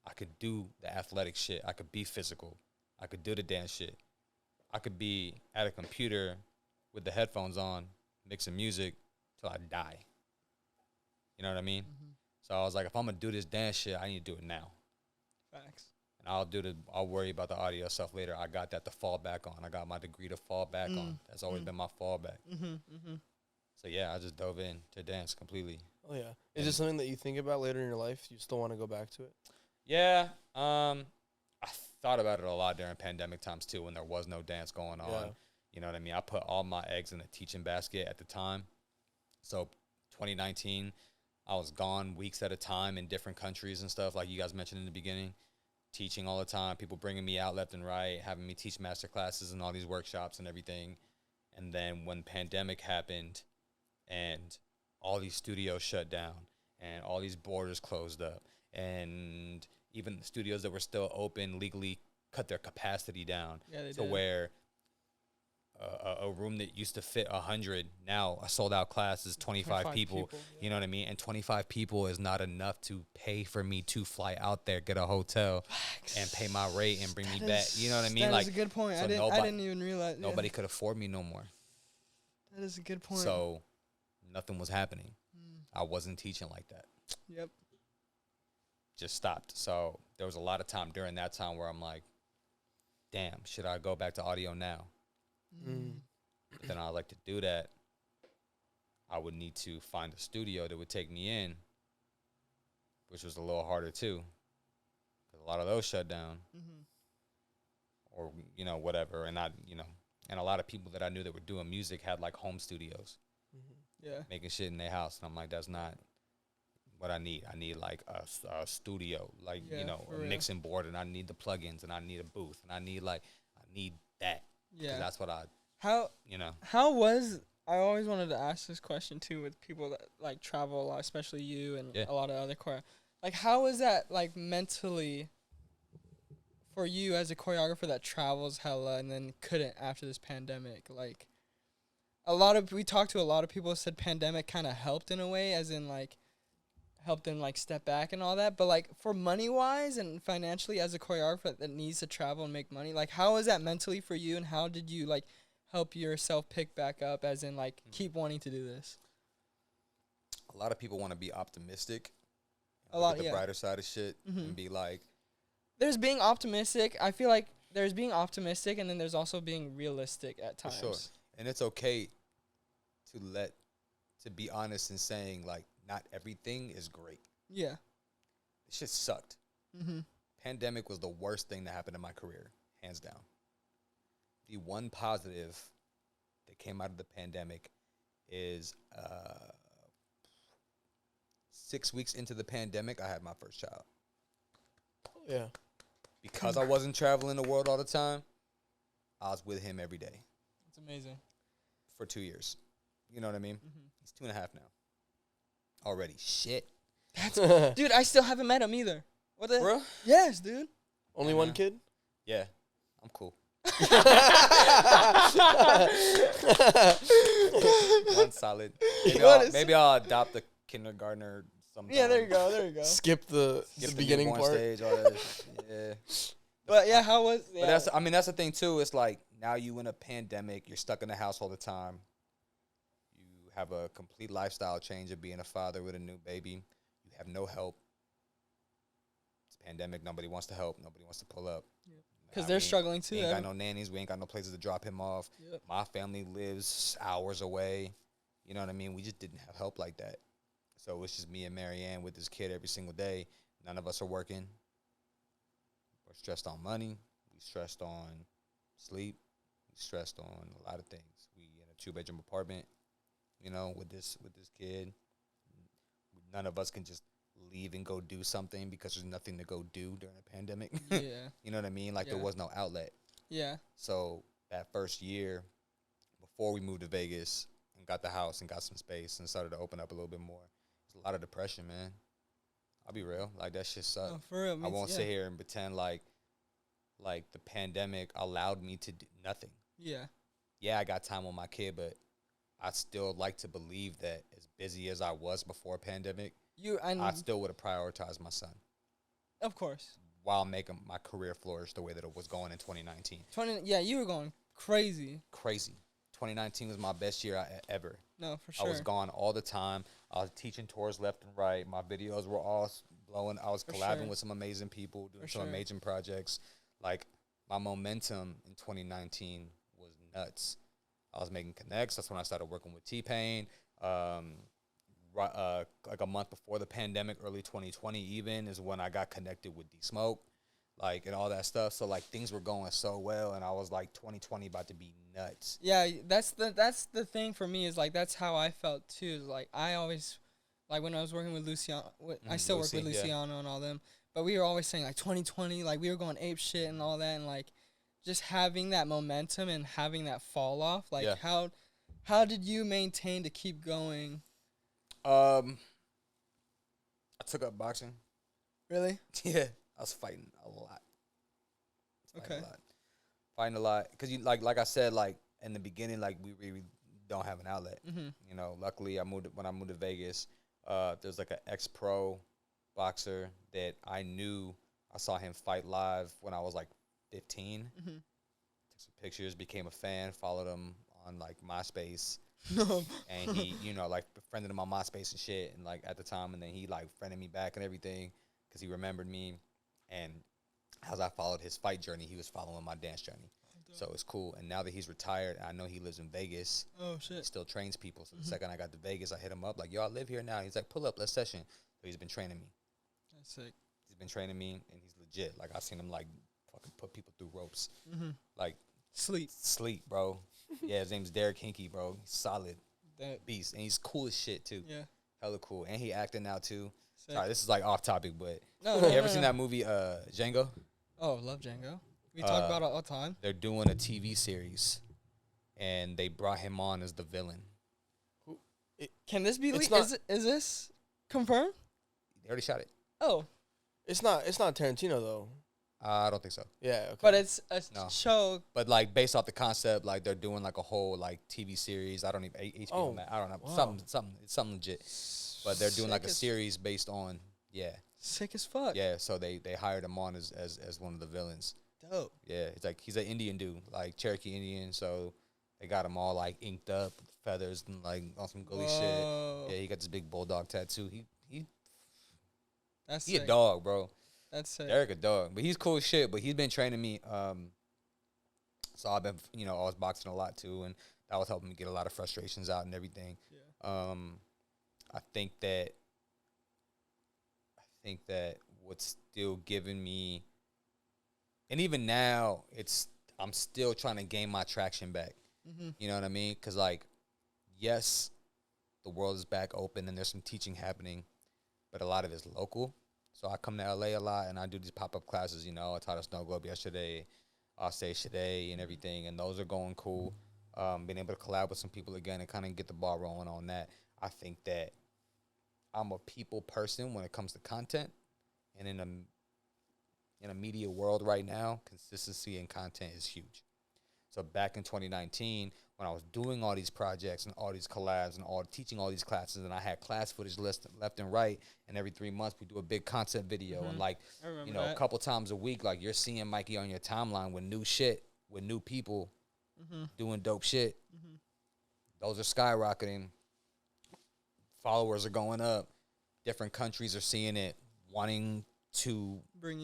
I could do the athletic shit. I could be physical. I could do the dance shit. I could be at a computer with the headphones on, mixing music till I die. You know what I mean? So I was like, if I'm gonna do this dance shit, I need to do it now. Facts. And I'll worry about the audio stuff later. I got that to fall back on. I got my degree to fall back on. That's always been my fallback. So yeah, I just dove in to dance completely. Oh yeah. Is it something that you think about later in your life? You still want to go back to it? Yeah, I thought about it a lot during pandemic times too, when there was no dance going on. Yeah. You know what I mean? I put all my eggs in the teaching basket at the time. So 2019, I was gone weeks at a time in different countries and stuff, like you guys mentioned in the beginning. Teaching all the time, people bringing me out left and right, having me teach master classes and all these workshops and everything. And then when pandemic happened and all these studios shut down and all these borders closed up and even the studios that were still open legally cut their capacity down to where a room that used to fit 100, now a sold-out class is 25 people. You know what I mean? And 25 people is not enough to pay for me to fly out there, get a hotel, and pay my rate and bring me back. You know what I mean? That is a good point. so I didn't even realize. Nobody could afford me no more. That is a good point. So nothing was happening. I wasn't teaching like that. Yep. Just stopped. So there was a lot of time during that time where I'm like, damn, should I go back to audio now? But then I like to do that. I would need to find a studio that would take me in, which was a little harder too, because a lot of those shut down, or whatever. And and a lot of people that I knew that were doing music had like home studios, making shit in their house, and I'm like, that's not what I need. I need like a studio, like a mixing board, and I need the plugins, and I need a booth, and I need that. Yeah, that's what How was I always wanted to ask this question too with people that like travel a lot, especially you and a lot of other like how was that like mentally for you as a choreographer that travels hella and then couldn't after this pandemic? Like we talked to a lot of people who said pandemic kind of helped in a way, as in like helped them like step back and all that, but like for money wise and financially as a choreographer that needs to travel and make money, like how was that mentally for you, and how did you like help yourself pick back up, as in like keep wanting to do this? A lot of people want to be optimistic, the brighter side of shit, and be like, there's being optimistic. I feel like there's being optimistic, and then there's also being realistic at times. For sure. And it's okay to be honest in saying like not everything is great. Yeah. This shit sucked. Pandemic was the worst thing that happened in my career, hands down. The one positive that came out of the pandemic is 6 weeks into the pandemic, I had my first child. Yeah. Because I wasn't traveling the world all the time, I was with him every day. That's amazing. For 2 years. You know what I mean? He's 2.5 now. Already. Shit. Dude, I still haven't met him either. What the? Bro? Yes, dude. Only one kid? Yeah. I'm cool. One solid. Maybe I'll adopt a kindergartner sometime. Yeah, there you go. Skip the beginning part. Stage, all that. Yeah. But yeah, how was? Yeah. But that's the thing too. It's like now you in a pandemic. You're stuck in the house all the time. You have a complete lifestyle change of being a father with a new baby. You have no help. It's a pandemic. Nobody wants to help. Nobody wants to pull up. Because they're struggling too. We ain't got no nannies. We ain't got no places to drop him off. Yep. My family lives hours away. You know what I mean? We just didn't have help like that. So it's just me and Marianne with this kid every single day. None of us are working. We're stressed on money. We stressed on sleep. We stressed on a lot of things. We in a 2-bedroom apartment, with this kid. None of us can just leave and go do something because there's nothing to go do during a pandemic. Yeah. You know what I mean? Like there was no outlet. Yeah. So that first year, before we moved to Vegas and got the house and got some space and started to open up a little bit more, there's a lot of depression, man. I'll be real. Like that shit sucked. No, for real. I won't sit here and pretend like the pandemic allowed me to do nothing. Yeah. Yeah, I got time with my kid, but I still like to believe that as busy as I was before pandemic, I still would have prioritized my son. Of course. While making my career flourish the way that it was going in 2019. You were going crazy. 2019 was my best year ever. No, for sure. I was gone all the time. I was teaching tours left and right. My videos were all blowing. I was collabing with some amazing people, doing some amazing projects. Like, my momentum in 2019 was nuts. I was making connects. That's when I started working with T-Pain. Like a month before the pandemic, early 2020 even, is when I got connected with D-Smoke, like, and all that stuff. So, like, things were going so well, and I was like, 2020 about to be nuts. Yeah, that's the thing for me, is like that's how I felt too. Like I always, like when I was working with Luciano, I still work with Luciano and all them, but we were always saying like 2020, like we were going ape shit and all that, and like just having that momentum and having that fall off. Like how did you maintain to keep going? I took up boxing. Really? Yeah, I was fighting a lot. Fighting a lot, because you like I said, like in the beginning, like we really don't have an outlet. You know, luckily when I moved to Vegas, there's like an ex-pro boxer that I knew. I saw him fight live when I was like 15. Took some pictures, became a fan, followed him on like MySpace. And he, you know, like befriended him on MySpace and shit, and like at the time, and then he like friended me back and everything because he remembered me. And as I followed his fight journey, he was following my dance journey. So it's cool. And now that he's retired, I know he lives in Vegas. Oh He shit. still trains people. So the second I got to Vegas, I hit him up like, yo, I live here now. He's like, pull up, let's session. So he's been training me. That's sick. He's been training me, and he's legit. Like, I've seen him, like, fucking put people through ropes. Like, sleep, bro. Yeah, his name's Derek Hinkie, bro. He's solid. That Beast. And he's cool as shit, too. yeah. Hella cool. And he acting now, too. Sick. Sorry, this is, like, off topic, but No, you ever seen that movie, Django? Oh, love Django. We talk about it all the time. They're doing a TV series, and they brought him on as the villain. Can this be It's leaked? not- Is this confirmed? They already shot it. Oh, It's not Tarantino though. I don't think so. Yeah. Okay. but it's a No. show. But, like, based off the concept, like, they're doing, like, a whole, like, TV series. I don't even, HBO, Oh, I don't know. wow. It's something legit. But they're doing, like, a Sick as- series based on, yeah. Sick as fuck. Yeah, so they hired him on as one of the villains. Dope. Yeah, it's like he's an Indian dude, like Cherokee Indian. So they got him all like inked up, with feathers and like on some gully Whoa. shit. Yeah, he got this big bulldog tattoo. That's He a sick. dog, bro. That's sick. Derek a dog, but he's cool as shit. But he's been training me. So I've been always boxing a lot too, and that was helping me get a lot of frustrations out and everything. Yeah. I think that what's still giving me, and even now, I'm still trying to gain my traction back. You know what I mean? Because, like, yes, the world is back open and there's some teaching happening, but a lot of it's local. So I come to LA a lot and I do these pop-up classes. I taught a snow globe yesterday, Osage today, and everything, and those are going cool. Being able to collab with some people again and kind of get the ball rolling on that. I think that I'm a people person when it comes to content, and in a media world right now, consistency in content is huge. So back in 2019, when I was doing all these projects and all these collabs and teaching all these classes, and I had class footage left and right, and every 3 months we do a big concept video, and like, I remember a couple times a week, like you're seeing Mikey on your timeline with new shit, with new people doing dope shit. Those are skyrocketing. Followers are going up. Different countries are seeing it, wanting to bring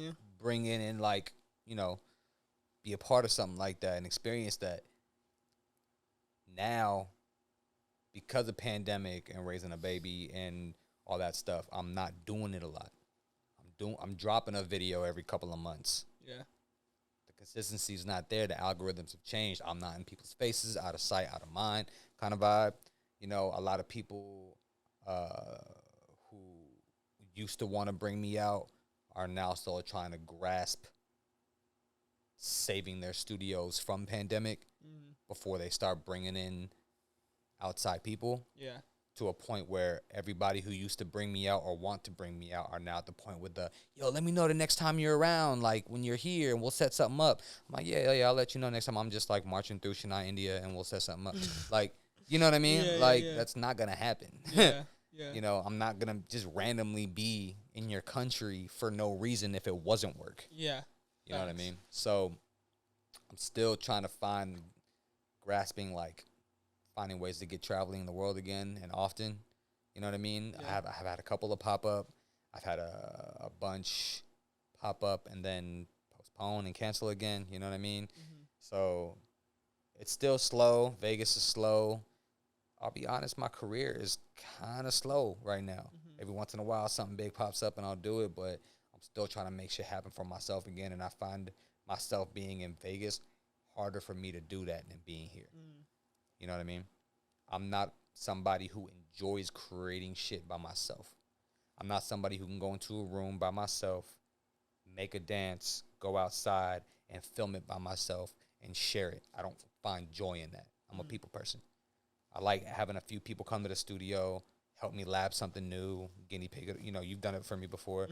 in and like, be a part of something like that and experience that. Now, because of pandemic and raising a baby and all that stuff, I'm not doing it a lot. I'm dropping a video every couple of months. Yeah. The consistency is not there. The algorithms have changed. I'm not in people's faces, out of sight, out of mind kind of vibe. A lot of people who used to want to bring me out are now still trying to grasp saving their studios from pandemic before they start bringing in outside people. Yeah. To a point where everybody who used to bring me out or want to bring me out are now at the point with yo, let me know the next time you're around, like when you're here, and we'll set something up. I'm like, yeah, I'll let you know next time. I'm just like marching through Chennai, India, and we'll set something up. Like, you know what I mean? Yeah. That's not going to happen. Yeah. Yeah. I'm not going to just randomly be in your country for no reason if it wasn't work. Yeah. You know what I mean? So I'm still trying to grasping finding ways to get traveling the world again and often. You know what I mean? Yeah. I've had a couple of pop up. I've had a bunch pop up and then postpone and cancel again. You know what I mean? So it's still slow. Vegas is slow. I'll be honest, my career is kind of slow right now. Every once in a while, something big pops up and I'll do it, but I'm still trying to make shit happen for myself again. And I find myself being in Vegas harder for me to do that than being here. You know what I mean? I'm not somebody who enjoys creating shit by myself. I'm not somebody who can go into a room by myself, make a dance, go outside, and film it by myself and share it. I don't find joy in that. I'm a people person. I like having a few people come to the studio, help me lab something new, guinea pig. You've done it for me before.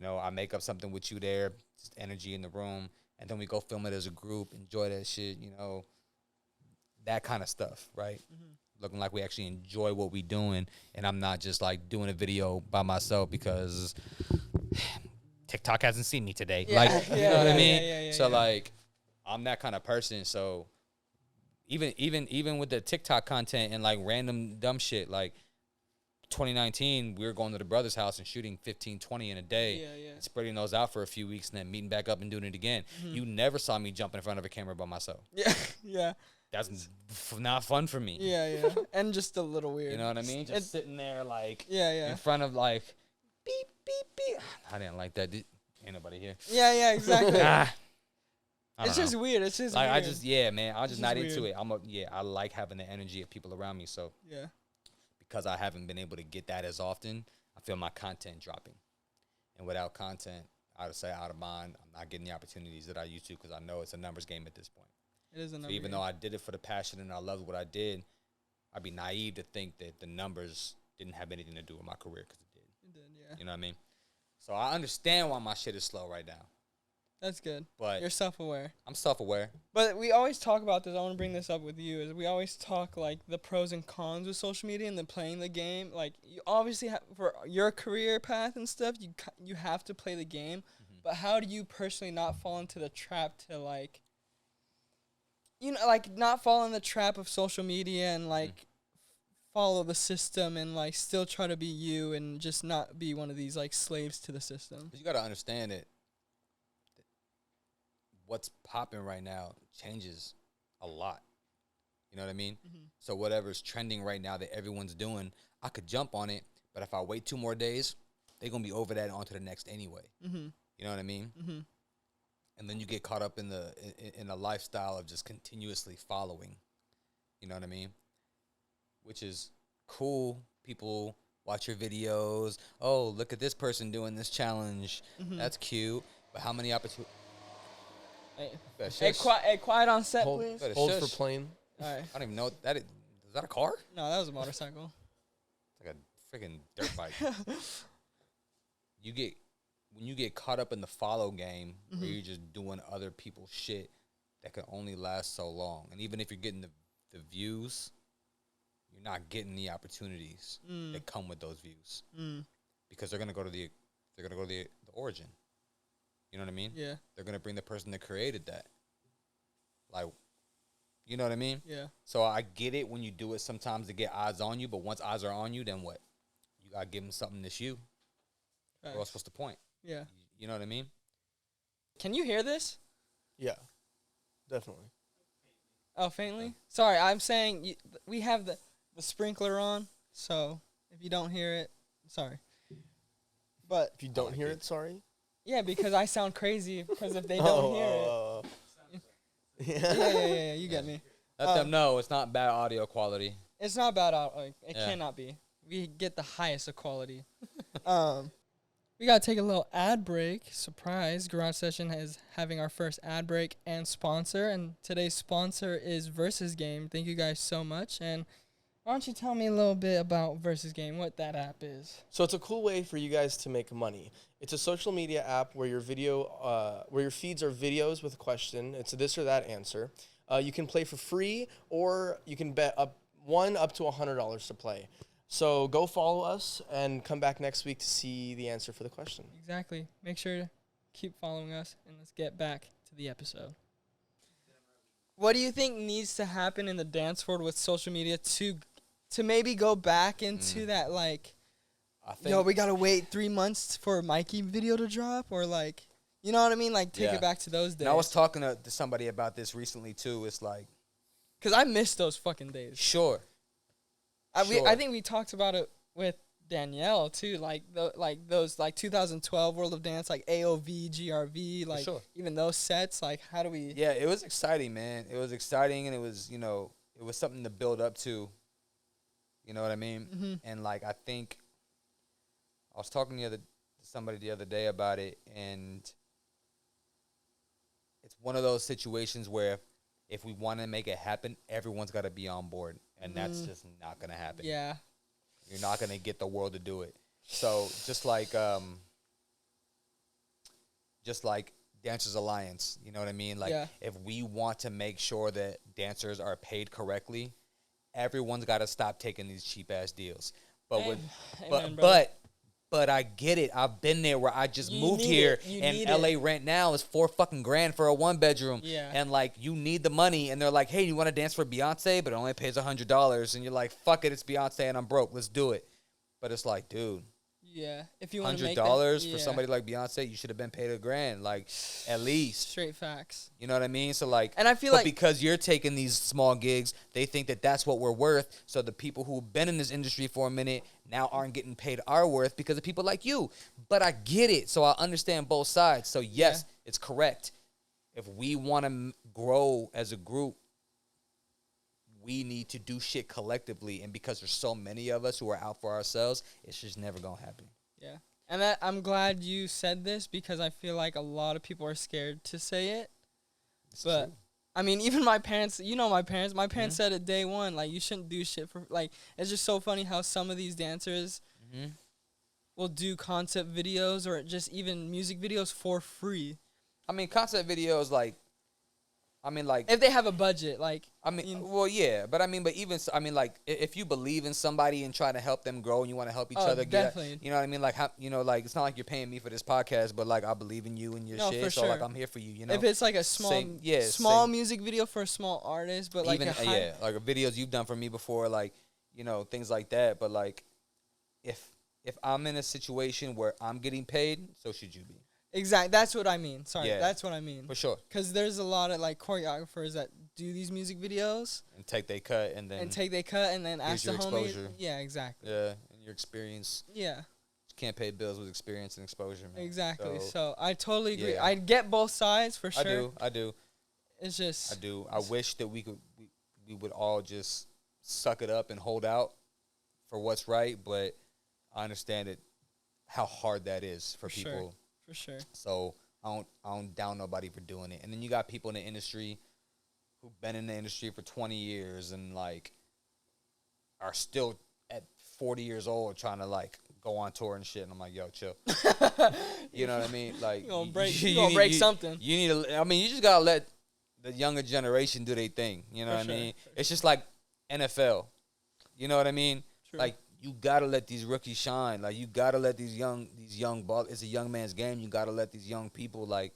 I make up something with you there, just energy in the room, and then we go film it as a group, enjoy that shit, that kind of stuff, right? Looking like we actually enjoy what we doing, and I'm not just like doing a video by myself because TikTok hasn't seen me today. You know what I mean? So like, I'm that kind of person. So even with the TikTok content and like random dumb shit, like 2019, we were going to the brother's house and shooting 15, 20 in a day. Yeah. And spreading those out for a few weeks and then meeting back up and doing it again. Mm-hmm. You never saw me jumping in front of a camera by myself. Yeah. Yeah. That's not fun for me. Yeah. And just a little weird. You know what I mean? Just sitting there like in front of like beep, beep, beep. I didn't like that. Ain't nobody here. Yeah, exactly. It's just know. weird. It's just like weird. I'm just not into weird. it. I like having the energy of people around me. So yeah. because I haven't been able to get that as often, I feel my content dropping. And without content, I would say out of mind, I'm not getting the opportunities that I used to because I know it's a numbers game at this point. It is a number. So even though I did it for the passion and I loved what I did, I'd be naive to think that the numbers didn't have anything to do with my career because it did. It did, yeah. You know what I mean? So I understand why my shit is slow right now. That's good. But you're self-aware. I'm self-aware. But we always talk about this. I want to bring this up with you. Is we always talk like the pros and cons with social media and then playing the game. Like you obviously for your career path and stuff, you have to play the game. Mm-hmm. But how do you personally not fall into the trap to like, like not fall in the trap of social media and like follow the system and like still try to be you and just not be one of these like slaves to the system? You got to understand it. What's popping right now changes a lot. You know what I mean? Mm-hmm. So whatever's trending right now that everyone's doing, I could jump on it, but if I wait 2 more days, they're going to be over that and on to the next anyway. Mm-hmm. You know what I mean? Mm-hmm. And then you get caught up in the lifestyle of just continuously following. You know what I mean? Which is cool. People watch your videos. Oh, look at this person doing this challenge. Mm-hmm. That's cute. But how many opportunities? Hey, quiet on set, please. Hold for plane. All right. I don't even know what that is. Is that a car? No, that was a motorcycle. It's like a freaking dirt bike. When you get caught up in the follow game, where you're just doing other people's shit, that can only last so long. And even if you're getting the views, you're not getting the opportunities that come with those views, because they're gonna go to the origin. You know what I mean? Yeah. They're going to bring the person that created that. Like, you know what I mean? Yeah. So I get it when you do it sometimes to get eyes on you, but once eyes are on you, then what? You got to give them something that's you. Or else what's the point? Yeah. You know what I mean? Can you hear this? Yeah. Definitely. Oh, faintly? Sorry, I'm saying we have the sprinkler on, so if you don't hear it, sorry. But if you don't hear it, sorry? Yeah, because I sound crazy because if they don't hear it. Yeah, you get me. Let them know it's not bad audio quality. It's not bad audio. It cannot be. We get the highest of quality. We got to take a little ad break. Surprise. Garage Session is having our first ad break and sponsor. And today's sponsor is Versus Game. Thank you guys so much. And why don't you tell me a little bit about Versus Game, what that app is? So it's a cool way for you guys to make money. It's a social media app where your feeds are videos with a question. It's a this or that answer. You can play for free, or you can bet up to $100 to play. So go follow us and come back next week to see the answer for the question. Exactly. Make sure to keep following us, and let's get back to the episode. What do you think needs to happen in the dance world with social media to maybe go back into that, like, we got to wait 3 months for a Mikey video to drop? Or, like, you know what I mean? Like, take it back to those days. And I was talking to somebody about this recently, too. It's like... Because I miss those fucking days. Sure. I think we talked about it with Danielle, too. Like, those, 2012 World of Dance, like, AOV, GRV, like, even those sets. Like, how do we... Yeah, it was exciting, man. It was exciting, and it was, it was something to build up to. You know what I mean? Mm-hmm. And, like, I think... I was talking to somebody the other day about it, and it's one of those situations where if we want to make it happen, everyone's got to be on board, and that's just not going to happen. Yeah. You're not going to get the world to do it. So just like Dancers Alliance, you know what I mean? Like, if we want to make sure that dancers are paid correctly, everyone's got to stop taking these cheap-ass deals. But I get it. I've been there where I just moved here, and LA rent now is $4 fucking grand for a 1-bedroom. Yeah. And like, you need the money, and they're like, hey, you want to dance for Beyonce? But it only pays $100. And you're like, fuck it, it's Beyonce and I'm broke. Let's do it. But it's like, dude, Yeah. If you want to make $100 that, for somebody like Beyonce, you should have been paid $1,000, like at least. Straight facts. You know what I mean? So like, And I feel but like because you're taking these small gigs, they think that that's what we're worth. So the people who've been in this industry for a minute now aren't getting paid our worth because of people like you. But I get it. So I understand both sides. So yes, it's correct. If we want to grow as a group, we need to do shit collectively. And because there's so many of us who are out for ourselves, it's just never going to happen. Yeah. And I'm glad you said this because I feel like a lot of people are scared to say it. But true. I mean, even my parents, my parents said it day one, like, you shouldn't do shit for, like, it's just so funny how some of these dancers will do concept videos or just even music videos for free. I mean, concept videos, like, if they have a budget, like, well, yeah, but even, like, if you believe in somebody and try to help them grow and you want to help each other definitely. you know what I mean? Like, like, it's not like you're paying me for this podcast, but, like, I believe in you and your shit, for so, sure. like, I'm here for you, you know? If it's, like, a small music video for a small artist, but, like, even, like, videos you've done for me before, like, things like that, but, like, if I'm in a situation where I'm getting paid, so should you be. Exactly. That's what I mean. Sorry. Yeah. That's what I mean. For sure. Because there's a lot of, like, choreographers that do these music videos. And take their cut and then. Ask the homie. Exposure. Yeah, exactly. Yeah, and your experience. Yeah. You can't pay bills with experience and exposure, man. Exactly. So I totally agree. Yeah. I get both sides for sure. I do. It's just. I do. I wish that we would all just suck it up and hold out for what's right, but I understand how hard that is for people. Sure. For sure. So I don't down nobody for doing it. And then you got people in the industry who've been in the industry for 20 years and, like, are still at 40 years old trying to, like, go on tour and shit. And I'm like, yo, chill. You know what I mean? Like, you gonna break something. You need to. You just gotta let the younger generation do their thing. You know what I mean? It's just like NFL. You know what I mean? True. Like, you gotta let these rookies shine. Like, you gotta let these young ball. It's a young man's game. You gotta let these young people, like,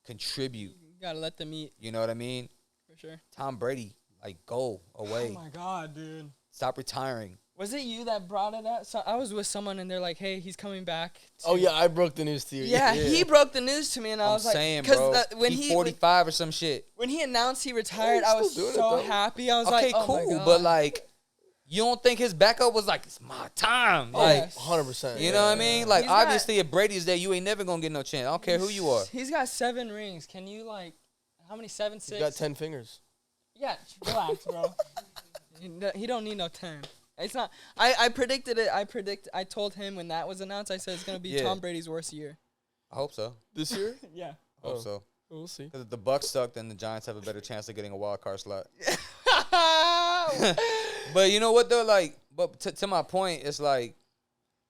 contribute. You gotta let them eat. You know what I mean? For sure. Tom Brady, like, go away. Oh my God, dude. Stop retiring. Was it you that brought it up? So I was with someone and they're like, "Hey, he's coming back." Oh yeah, I broke the news to you. Yeah, he broke the news to me, and I was like, saying, bro, when he's 45 or some shit. When he announced he retired, he's I was still doing so it, though. happy. I was Okay, like, "Oh my cool, God." but, like, you don't think his backup was like, it's my time? Oh, Like, 100%. you know what I mean? Like, He's got- obviously, if Brady's there, you ain't never gonna get no chance. I don't care who you are. He's got 7 rings. Can you, like, how many? 7, 6? He's got 10 fingers. Yeah, relax, bro. He don't need no 10. It's not. I predicted it. I told him when that was announced. I said it's gonna be Yeah. Tom Brady's worst year. I hope so. This year? Yeah. I hope Oh. so. We'll see. Because if the Bucks suck, then the Giants have a better chance of getting a wild card slot. But you know what though? Like, but to my point, it's like,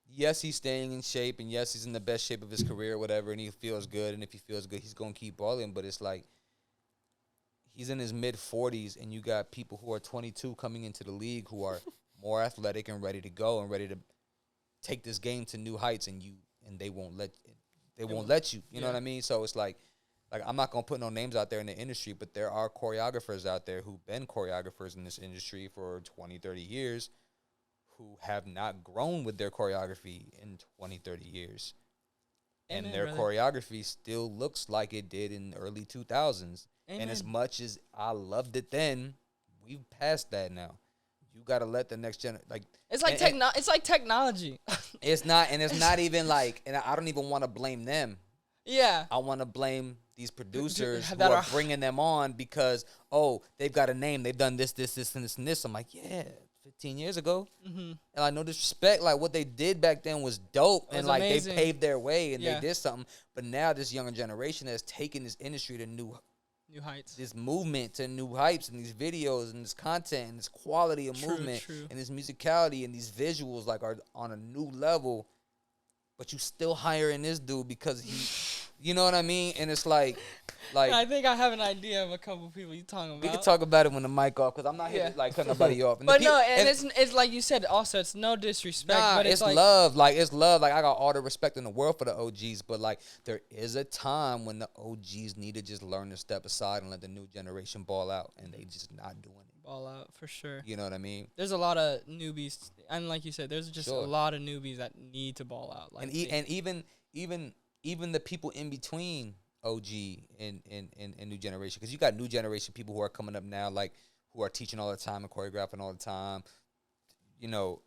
yes, he's staying in shape, and yes, he's in the best shape of his career, or whatever, and he feels good. And if he feels good, he's gonna keep balling. But it's like, he's in his mid-40s, and you got people who are 22 coming into the league who are more athletic and ready to go and ready to take this game to new heights, and they won't let you. You know what I mean? So it's like I'm not gonna put no names out there in the industry, but there are choreographers out there who've been choreographers in this industry for 20, 30 years who have not grown with their choreography in 20, 30 years. And their choreography still looks like it did in the early 2000s. Amen. And as much as I loved it then, we've passed that now. You got to let the next generation, like, It's like it's like technology. it's not even like, and I don't even want to blame them. Yeah. I want to blame these producers who that are are- bringing them on because, they've got a name. They've done this, and this. I'm like, yeah, 15 years ago. Mm-hmm. And I no disrespect, like, what they did back then was dope. It And, was like, amazing. they paved their way and Yeah. they did something. But now this younger generation has taken this industry to new heights. this movement to new heights, and these videos and this content and this quality of movement True. and this musicality and these visuals, like, are on a new level. But you still hiring this dude because You know what I mean? And it's like I think I have an idea of a couple people you talking about. we can talk about it when the mic off, because I'm not here to like cut nobody off. But no, and it's like you said. Also, it's no disrespect, nah, but it's like love. Like it's love. Like I got all the respect in the world for the OGs, but like there is a time when the OGs need to just learn to step aside and let the new generation ball out, and they just not doing it. Ball out for sure. You know what I mean? There's a lot of newbies, and like you said, there's just a lot of newbies that need to ball out. Like and even the people in between OG and new generation, because you got new generation people who are coming up now, like who are teaching all the time and choreographing all the time. You know,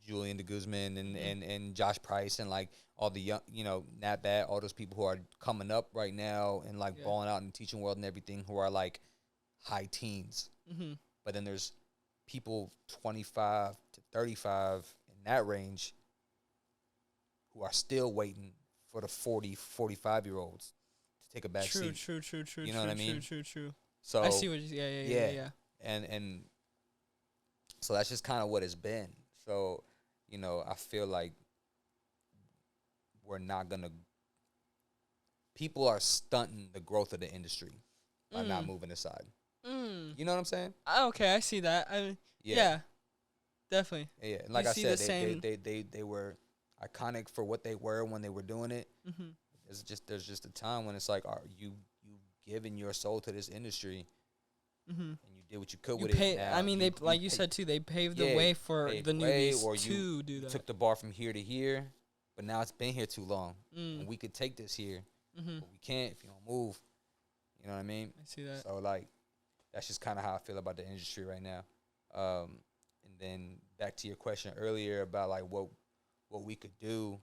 Julian de Guzman and Josh Price and like all the young, you know, Nat Bat, all those people who are coming up right now and like balling out in the teaching world and everything, who are like high teens. Mm-hmm. But then there's people 25 to 35 in that range who are still waiting for the 40, 45-year-olds to take a back seat. True. You know what I mean? True. So I see what you. Yeah. And so that's just kind of what it's been. So, you know, I feel like we're not gonna. People are stunting the growth of the industry by not moving aside. You know what I'm saying? Okay, I see that. Yeah, definitely. Yeah, and like I said, they were iconic for what they were when they were doing it. Mm-hmm. There's just a time when it's like, you given your soul to this industry, and you did what you could with it. Now, I mean, they like you said too. They paved the way for the newbies to do that. Took the bar from here to here, but now it's been here too long, and we could take this here, but we can't if you don't move. You know what I mean? I see that. So like, that's just kind of how I feel about the industry right now. And then back to your question earlier about like what we could do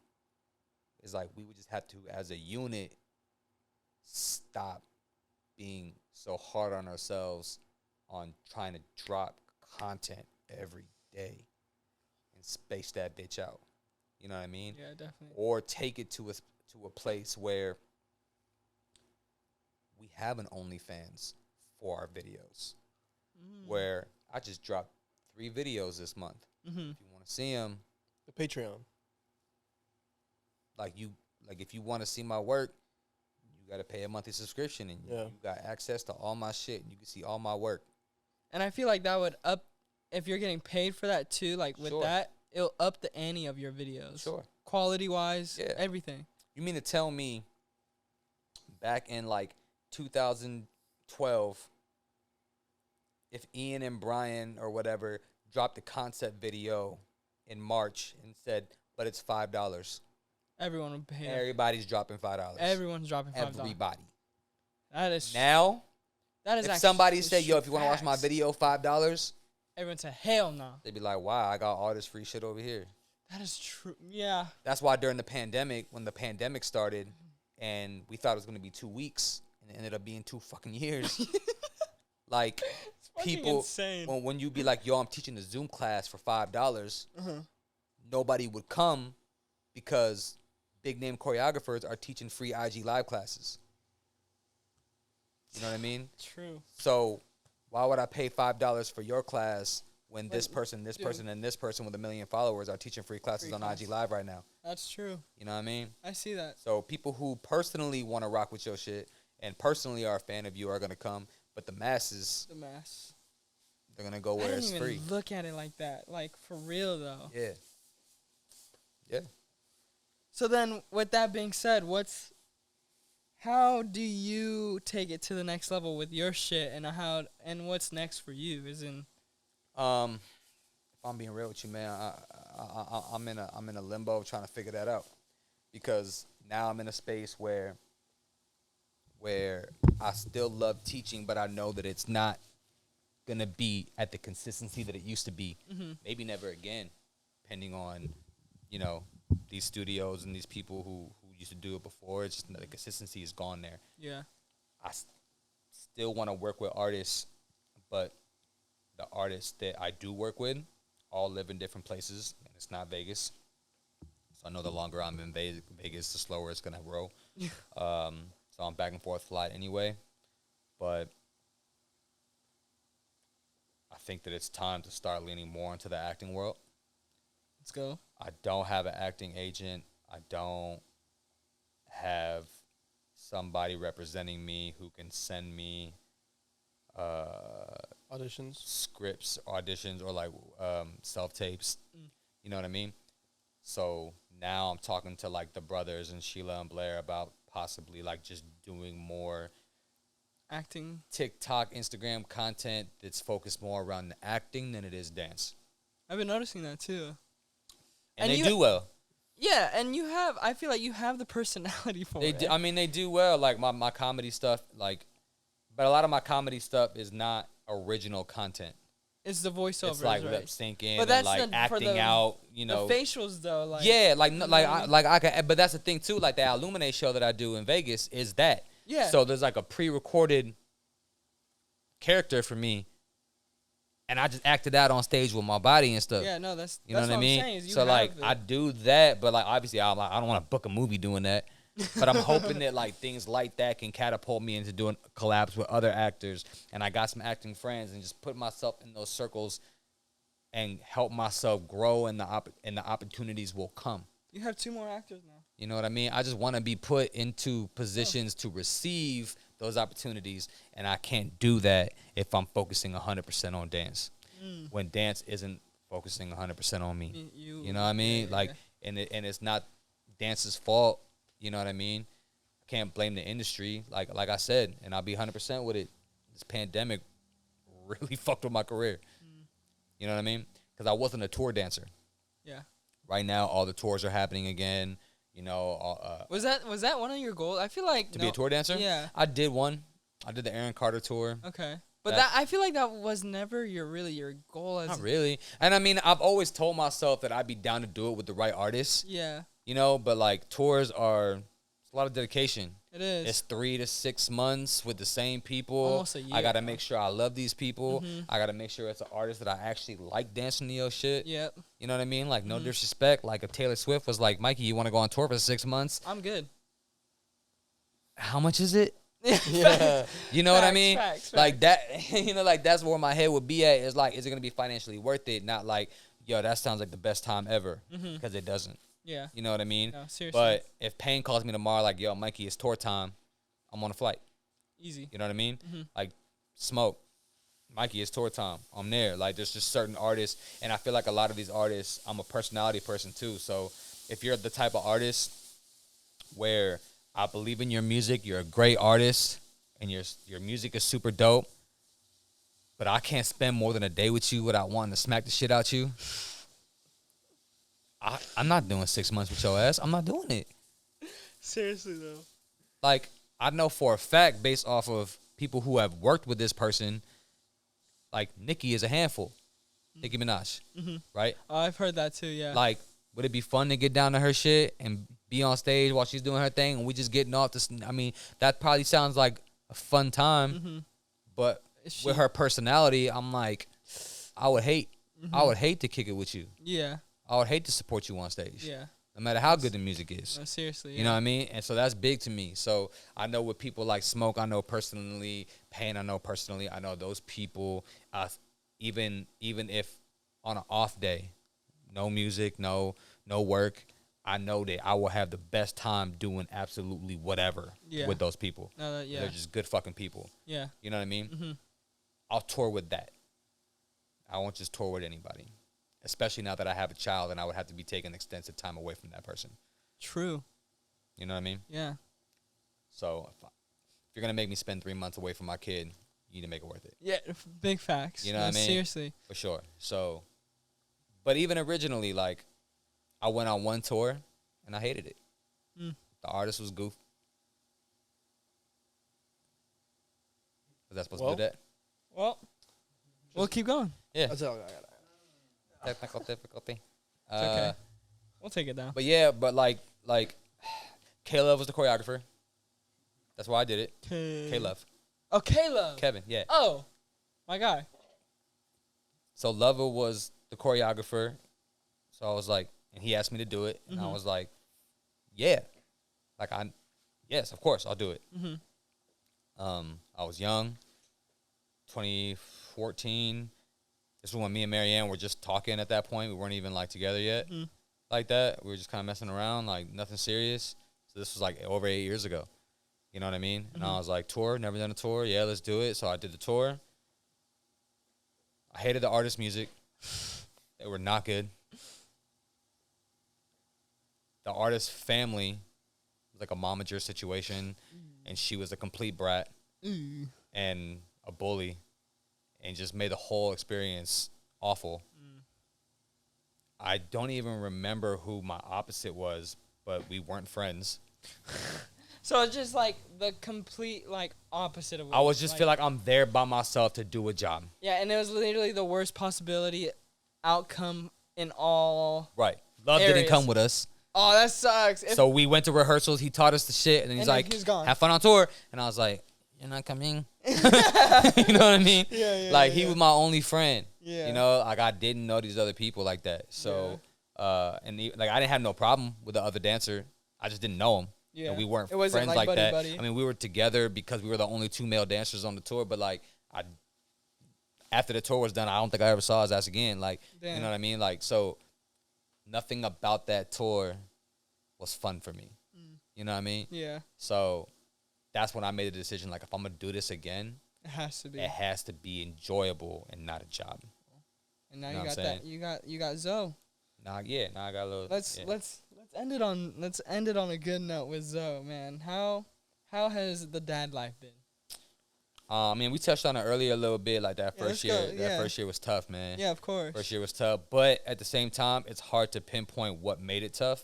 is like we would just have to, as a unit, stop being so hard on ourselves on trying to drop content every day and space that bitch out. You know what I mean? Yeah, definitely. Or take it to a place where we have an OnlyFans for our videos, where I just dropped 3 videos this month. If you want to see them, the Patreon. If you want to see my work, you got to pay a monthly subscription, and you got access to all my shit, and you can see all my work. And I feel like that would up, if you're getting paid for that too, like with that, it'll up the ante of your videos. Sure. Quality-wise, everything. You mean to tell me back in like 2012, if Ian and Brian or whatever dropped a concept video in March and said, but it's $5, everyone would pay. Everybody's dropping $5. Everyone's dropping $5. Everybody. That is now. That is if somebody said, "Yo, if you want to watch my video, $5," everyone said, "Hell no." They'd be like, "Wow, I got all this free shit over here." That is true. Yeah. That's why during the pandemic, when the pandemic started, and we thought it was going to be 2 weeks, and it ended up being 2 fucking years. Like people, when you be like, "Yo, I'm teaching a Zoom class for $5," nobody would come because big name choreographers are teaching free IG live classes. You know what I mean? True. So why would I pay $5 for your class when this person, and this person with 1 million followers are teaching free classes on IG Live right now? That's true. You know what I mean? I see that. So people who personally want to rock with your shit and personally are a fan of you are going to come, but the masses, they're going to go where it's free. I didn't even look at it like that. Like, for real, though. Yeah. Yeah. So then, with that being said, how do you take it to the next level with your shit, and what's next for you? If I'm being real with you, man, I'm in a limbo trying to figure that out, because now I'm in a space where I still love teaching, but I know that it's not gonna be at the consistency that it used to be. Maybe never again, depending on, you know, these studios and these people who used to do it before. It's just the consistency is gone there. Yeah. I still want to work with artists, but the artists that I do work with all live in different places, and it's not Vegas. So I know the longer I'm in Vegas, the slower it's going to grow. So I'm back and forth flight anyway. But I think that it's time to start leaning more into the acting world. Let's go. I don't have an acting agent. I don't have somebody representing me who can send me Auditions. scripts, auditions, or like self tapes. You know what I mean? So now I'm talking to like the brothers and Sheila and Blair about possibly like just doing more Acting. TikTok, Instagram content that's focused more around the acting than it is dance. I've been noticing that too. And they you, do well. Yeah, and I feel like you have the personality for They it. do, I mean, they do well. Like my comedy stuff, like, but a lot of my comedy stuff is not original content. It's the voiceovers, It's like right? lip syncing But and that's like for acting the- out. You know, the facials though, like yeah, like you know like what I mean? like I can. But that's the thing too. Like the Illuminate show that I do in Vegas is that. Yeah. So there's like a pre-recorded character for me, and I just acted out on stage with my body and stuff. Yeah, no, that's You know that's what I mean? I'm saying, is you So have like it. I do that, but like obviously I don't want to book a movie doing that. But I'm hoping that like things like that can catapult me into doing collabs with other actors, and I got some acting friends, and just put myself in those circles and help myself grow, and the opportunities will come. You have 2 more actors now. You know what I mean? I just want to be put into positions to receive those opportunities, and I can't do that if I'm focusing 100% on dance. When dance isn't focusing 100% on me. You know what I mean? yeah, like, yeah. and it's not dance's fault. You know what I mean? I can't blame the industry. Like I said, and I'll be 100% with it. This pandemic really fucked with my career. You know what I mean? Because I wasn't a tour dancer. Yeah. Right now, all the tours are happening again. You know, Was that one of your goals? I feel like to be a tour dancer. Yeah. I did one. I did the Aaron Carter tour. Okay. But That- I feel like that was never your goal as Not really. And I mean, I've always told myself that I'd be down to do it with the right artists. Yeah, You know, but like tours are it's a lot of dedication. it is. It's 3 to 6 months with the same people. Almost a I year, gotta bro. make sure I love these people. Mhm. I gotta make sure it's an artist that I actually like dancing to your shit. Yep. You know what I mean? Like no disrespect. Like if Taylor Swift was like, Mikey, you want to go on tour for 6 months? I'm good. How much is it? Yeah. You know what I Facts, mean? facts, Like that, you know, like that's where my head would be at. Is like, is it gonna be financially worth it? Not like, yo, that sounds like the best time ever, because it doesn't. Yeah. You know what I mean? No, seriously. But if Payne calls me tomorrow, like, yo, Mikey, it's tour time, I'm on a flight. Easy. You know what I mean? Mhm. Like, Smoke, Mikey, it's tour time. I'm there. Like, there's just certain artists, and I feel like a lot of these artists, I'm a personality person too. So if you're the type of artist where I believe in your music, you're a great artist, and your music is super dope, but I can't spend more than a day with you without wanting to smack the shit out you, I'm not doing 6 months with your ass. I'm not doing it. Seriously though. Like, I know for a fact, based off of people who have worked with this person, like, Nicki is a handful. Nicki Minaj, right? Oh, I've heard that too. Yeah. Like, would it be fun to get down to her shit and be on stage while she's doing her thing and we just getting off this? I mean, that probably sounds like a fun time, but She- with her personality, I'm like, I would hate to kick it with you. Yeah. I would hate to support you on stage, Yeah. no matter how good the music is. No, seriously. Yeah. You know what I mean? And so that's big to me. So I know with people like Smoke, I know personally. Payne, I know personally. I know those people. Even if on an off day, no music, no work, I know that I will have the best time doing absolutely whatever Yeah. with those people. No, yeah. They're just good fucking people. Yeah. You know what I mean? Mm-hmm. I'll tour with that. I won't just tour with anybody, especially now that I have a child and I would have to be taking extensive time away from that person. True. You know what I mean? Yeah. So if you're going to make me spend 3 months away from my kid, you need to make it worth it. Yeah. Big facts. You know No, what I mean? Seriously. For sure. So, but even originally, like, I went on one tour and I hated it. Mm. The artist was goof. Was that supposed Well, to do that? Well, we'll keep going. Yeah. That's all I got. Technical difficulty. It's okay. We'll take it down. But yeah, but like Caleb was the choreographer. That's why I did it. Caleb. Oh, Caleb. Kevin, yeah. Oh, my guy. So Lover was the choreographer. So I was like, and he asked me to do it. And I Mhm. was like, yeah. Like, yes, of course, I'll do it. Mhm. I was young, 2014. This was when me and Marianne were just talking at that point. We weren't even, like, together yet. Mhm. Like that. We were just kind of messing around, like, nothing serious. So this was like over 8 years ago. You know what I mean? And Mm-hmm. I was like, tour, never done a tour. Yeah, let's do it. So I did the tour. I hated the artist music. They were not good. The artist family was like a momager situation, and she was a complete brat and a bully, and just made the whole experience awful. I don't even remember who my opposite was, but we weren't friends. So it's just like the complete like opposite of. I was just feel like I'm there by myself to do a job. Yeah, and it was literally the worst possibility outcome in all. Right. Love areas. didn't come with us. Oh, that sucks. So we went to rehearsals. He taught us the shit, and then he's And then like, he's gone. "Have fun on tour." And I was like, "You're not coming." You know what I mean? Yeah, Like yeah. he was my only friend. Yeah. You know, like I didn't know these other people like that. So, like I didn't have no problem with the other dancer. I just didn't know him. Yeah. And we weren't It wasn't friends like like that. buddy-buddy. I mean, we were together because we were the only 2 male dancers on the tour. But like, after the tour was done, I don't think I ever saw his ass again. Like, Damn. you know what I mean? Like, so nothing about that tour was fun for me. You know what I mean? Yeah, So that's when I made the decision. Like, if I'm gonna do this again, it has to be. it has to be enjoyable and not a job. And now know you what got I'm that. You got Zoe. Now I got a little. Let's end it on a good note with Zoe, man. How has the dad life been? I mean, we touched on it earlier a little bit. Like that Yeah, first let's year, go, yeah. first year was tough, man. Yeah, of course. First year was tough, but at the same time, it's hard to pinpoint what made it tough.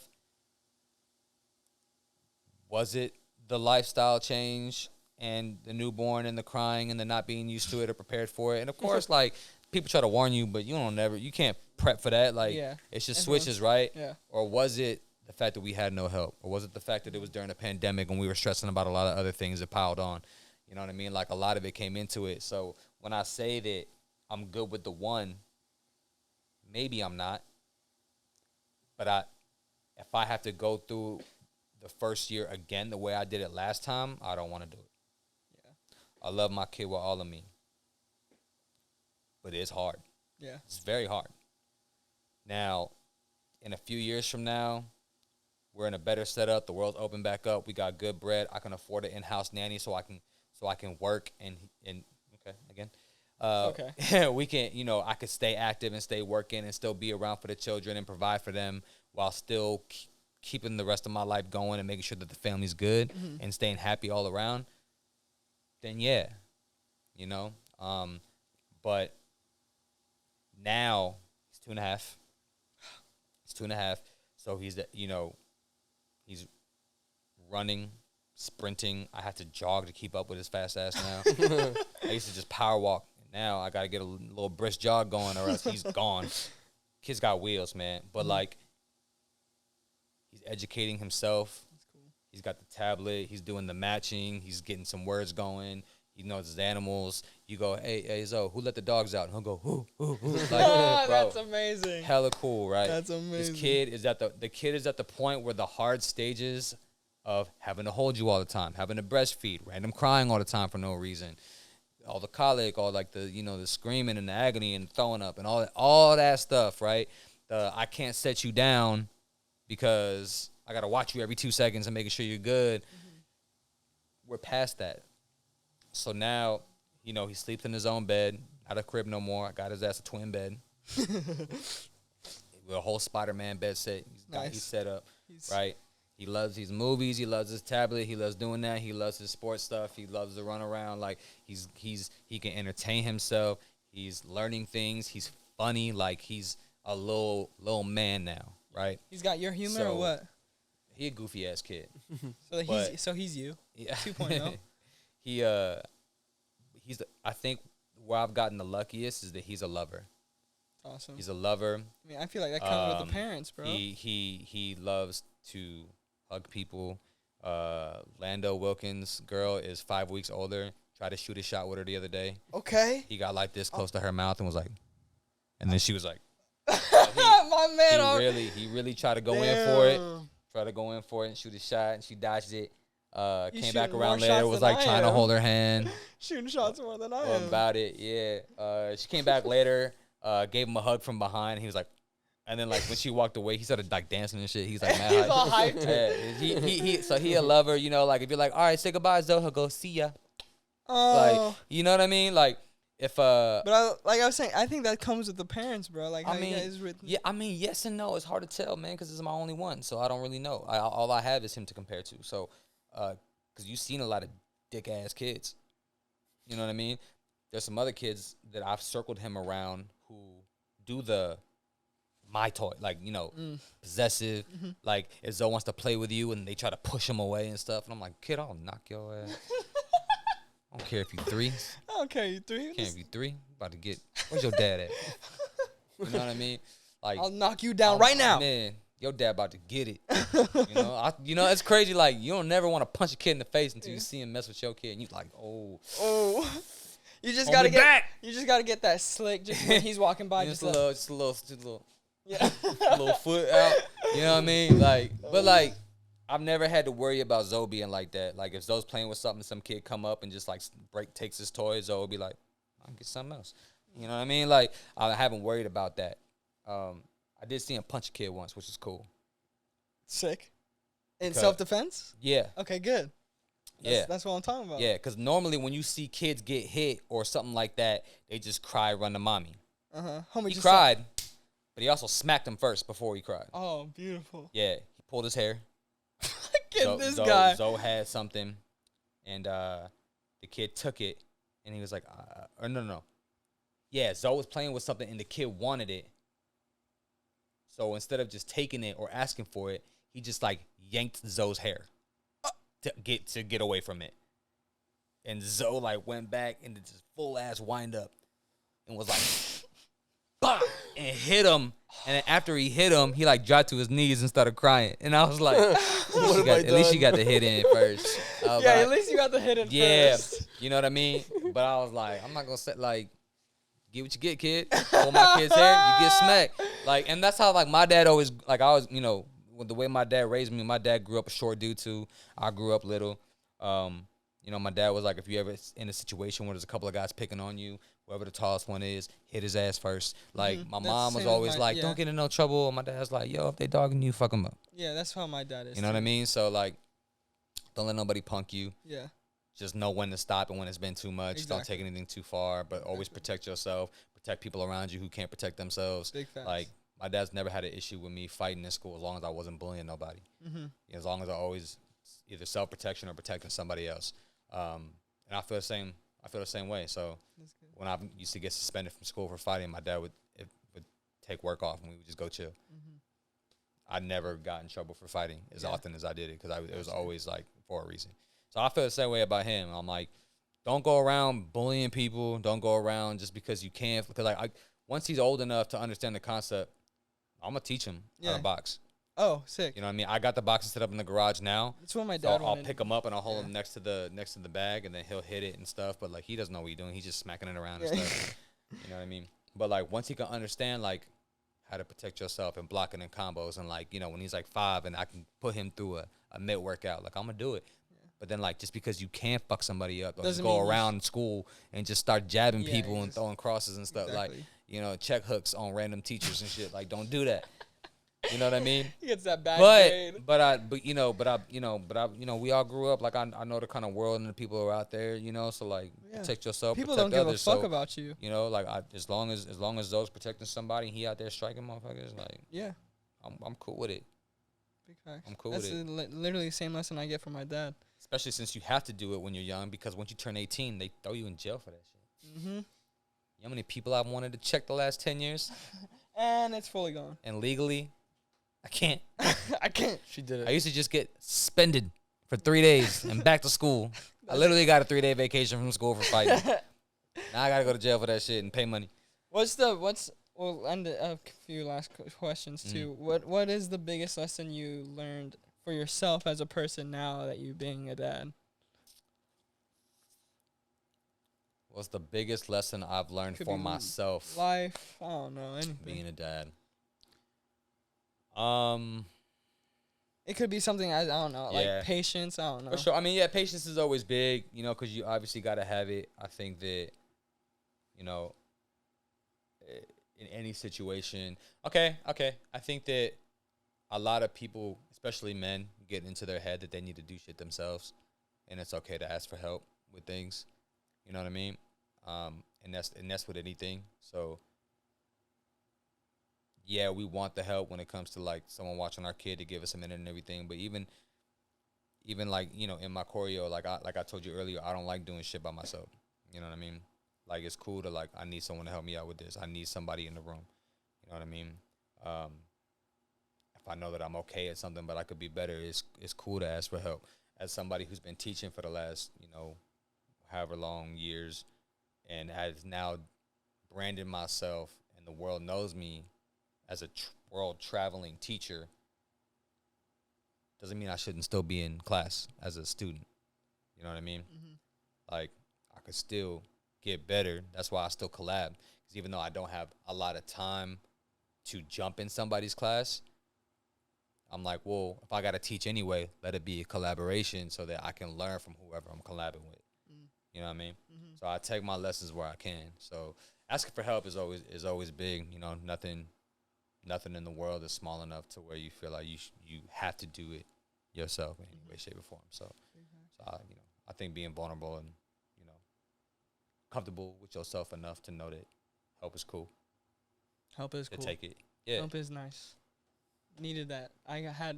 Was it the lifestyle change and the newborn and the crying and the not being used to it or prepared for it? And of course, like people try to warn you, but you can't prep for that. Like Yeah. it's just Everyone's- switches, right? Yeah. Or was it the fact that we had no help? Or was it the fact that it was during a pandemic and we were stressing about a lot of other things that piled on? You know what I mean? Like a lot of it came into it. So when I say that I'm good with the one, maybe I'm not. But if I have to go through the first year again the way I did it last time, I don't want to do it. Yeah. I love my kid with all of me. But it's hard. Yeah. It's very hard. Now, in a few years from now, we're in a better setup. The world's open back up. We got good bread. I can afford an in-house nanny so I can work and okay, again. Okay. We can, I could stay active and stay working and still be around for the children and provide for them while still keeping the rest of my life going and making sure that the family's good and staying happy all around. Then yeah, but now he's 2.5. He's 2.5. So he's he's running, sprinting. I have to jog to keep up with his fast ass now. I used to just power walk. Now I got to get a little brisk jog going or else he's gone. Kid's got wheels, man. But like, he's educating himself. That's cool. He's got the tablet. He's doing the matching. He's getting some words going. He knows his animals. You go, hey, Zoe, who let the dogs out? And he'll go, who? Like, bro, That's amazing. hella cool, right? That's amazing. This kid is at the point where the hard stages of having to hold you all the time, having to breastfeed, random crying all the time for no reason, all the colic, all like the the screaming and the agony and throwing up and all that stuff, right? I can't set you down because I gotta watch you every 2 seconds and making sure you're good. We're past that. So now, he sleeps in his own bed, not a crib no more. I got his ass a twin bed. With a whole Spider-Man bed set. He's set up, right? He loves these movies. He loves his tablet. He loves doing that. He loves his sports stuff. He loves to run around. Like, he can entertain himself. He's learning things. He's funny. Like, he's a little man now, right? He's got your humor or what? He a goofy ass kid. So he's you. Yeah. 2.0. I think where I've gotten the luckiest is that he's a lover. Awesome. He's a lover. I mean, I feel like that comes with the parents, bro. He loves to hug people. Lando Wilkins' girl is 5 weeks older. Tried to shoot a shot with her the other day. Okay. He got like this close to her mouth and was like, and then she was like, My man. he really tried to go in for it. Tried to go in for it and shoot a shot, and she dodged it. Came back shooting around more later, shots was than like I trying to am. hold her hand. Shooting shots more than I am. About it, yeah. She came back later, gave him a hug from behind. And he was like, And then like when she walked away, he started like dancing and shit. He's like mad He's hype. all hyped. Yeah, so he a lover, you know. Like if you're like, all right, say goodbye, Zoe, he'll go see ya. Oh. Like you know what I mean? Like if But like I was saying, I think that comes with the parents, bro. Like how you guys written. yeah, I mean yes and no. It's hard to tell, man, because this is my only one, so I don't really know. All I have is him to compare to. So, because you've seen a lot of dick ass kids, you know what I mean? There's some other kids that I've circled him around who do the my toy, like, you know, possessive. Mm-hmm. Like, if Zoe wants to play with you and they try to push him away and stuff. And I'm like, kid, I'll knock your ass. I don't care if you 3. I don't care, you 3. I can't if you 3. About to get, where's your dad at? You know what I mean? Like, I'll knock you down right now. Man, your dad about to get it. You know, it's crazy. Like, you don't never want to punch a kid in the face until you see him mess with your kid. And you like, oh. You just gotta get that slick just when he's walking by. Just a little. Yeah. A little foot out. You know what I mean? Like, but like, I've never had to worry about Zoe being like that. Like, if Zoe's playing with something, some kid come up and just like takes his toy, Zoe will be like, I'll get something else. You know what I mean? Like, I haven't worried about that. I did see him punch a kid once, which is cool. Sick. In self-defense? Yeah. Okay, good. That's what I'm talking about. Yeah, because normally when you see kids get hit or something like that, they just cry, run to mommy. Homie He just cried, but he also smacked him first before he cried. Oh, beautiful. Yeah, he pulled his hair. Get this guy. Zoe had something, and the kid took it, and he was like, or no. Yeah, Zoe was playing with something, and the kid wanted it. So instead of just taking it or asking for it, he just like yanked Zoe's hair to get away from it. And Zoe like went back and did this full ass wind up and was like, bah! And hit him. And then after he hit him, he like dropped to his knees and started crying. And I was like, at least you got the hit in first. Yeah, like, at least you got the hit in first. You know what I mean? But I was like, I'm not gonna say like, get what you get, kid. Pull my kid's hair, you get smacked. Like, and that's how like my dad always like I was, you know, with the way my dad raised me. My dad grew up a short dude too. I grew up little. You know, my dad was like, if you ever in a situation where there's a couple of guys picking on you, whoever the tallest one is, hit his ass first. Like, my mom was always like, don't get in no trouble. And my dad's like, yo, if they dogging you, fuck them up. Yeah, that's how my dad is. You know what I mean? So, like, don't let nobody punk you. Yeah. Just know when to stop and when it's been too much. Exactly. Don't take anything too far, but always protect yourself. Protect people around you who can't protect themselves. Big facts. Like, my dad's never had an issue with me fighting in school as long as I wasn't bullying nobody. As long as I always either self-protection or protecting somebody else. And I feel the same way. So when I used to get suspended from school for fighting, my dad would take work off and we would just go chill. I never got in trouble for fighting as often as I did it because it was always like for a reason. So I feel the same way about him. I'm like, don't go around bullying people. Don't go around just because you can. Because like once he's old enough to understand the concept, I'm gonna teach him how to box. Oh, sick. You know what I mean? I got the boxes set up in the garage now. That's what my dad wanted. I'll pick him up and I'll hold him next to the bag, and then he'll hit it and stuff. But like he doesn't know what he's doing. He's just smacking it around and stuff. You know what I mean? But like once he can understand like how to protect yourself and blocking in combos, and like, you know, when he's like 5 and I can put him through a mid workout, like I'm gonna do it. But then like just because you can't fuck somebody up, or just go around school and just start jabbing people and throwing crosses and stuff, like, you know, check hooks on random teachers and shit. Like, don't do that. You know what I mean? He gets that bad grade. But we all grew up. Like I know the kind of world and the people who are out there. You know, so like protect yourself. People protect don't give others, a fuck about you. You know, like as long as those protecting somebody, he out there striking motherfuckers. Like I'm cool with it. Big facts. I'm cool with it. That's literally the same lesson I get from my dad. Especially since you have to do it when you're young, because once you turn 18, they throw you in jail for that shit. You know how many people I've wanted to check the last 10 years? And it's fully gone. And legally, I can't. I can't. She did it. I used to just get suspended for 3 days and back to school. I literally got a 3-day vacation from school for fighting. Now I gotta go to jail for that shit and pay money. We'll end a few last questions too. What is the biggest lesson you learned for yourself as a person now that you being a dad? What's the biggest lesson I've learned for myself? Life. I don't know. Anything. Being a dad. It could be something I don't know, like patience. I don't know. For sure. I mean, patience is always big, you know, because you obviously got to have it. I think that, you know, in any situation. Okay. I think that a lot of people, especially men, get into their head that they need to do shit themselves, and it's okay to ask for help with things. You know what I mean? And that's with anything. So yeah, we want the help when it comes to like someone watching our kid to give us a minute and everything. But even like, you know, in my choreo, like I told you earlier, I don't like doing shit by myself. You know what I mean? Like, it's cool to like, I need someone to help me out with this. I need somebody in the room. You know what I mean? If I know that I'm okay at something, but I could be better, it's cool to ask for help. As somebody who's been teaching for the last, you know, however long years, and has now branded myself, and the world knows me as a world traveling teacher, doesn't mean I shouldn't still be in class as a student. You know what I mean? Like, I could still get better. That's why I still collab. Because even though I don't have a lot of time to jump in somebody's class, I'm like, well, if I got to teach anyway, let it be a collaboration so that I can learn from whoever I'm collabing with. You know what I mean? So I take my lessons where I can. So asking for help is always big. You know, nothing in the world is small enough to where you feel like you have to do it yourself in any way, shape, or form. So I think being vulnerable and, you know, comfortable with yourself enough to know that help is cool. Help is To cool. take it. Yeah. Help is nice. Needed that. I had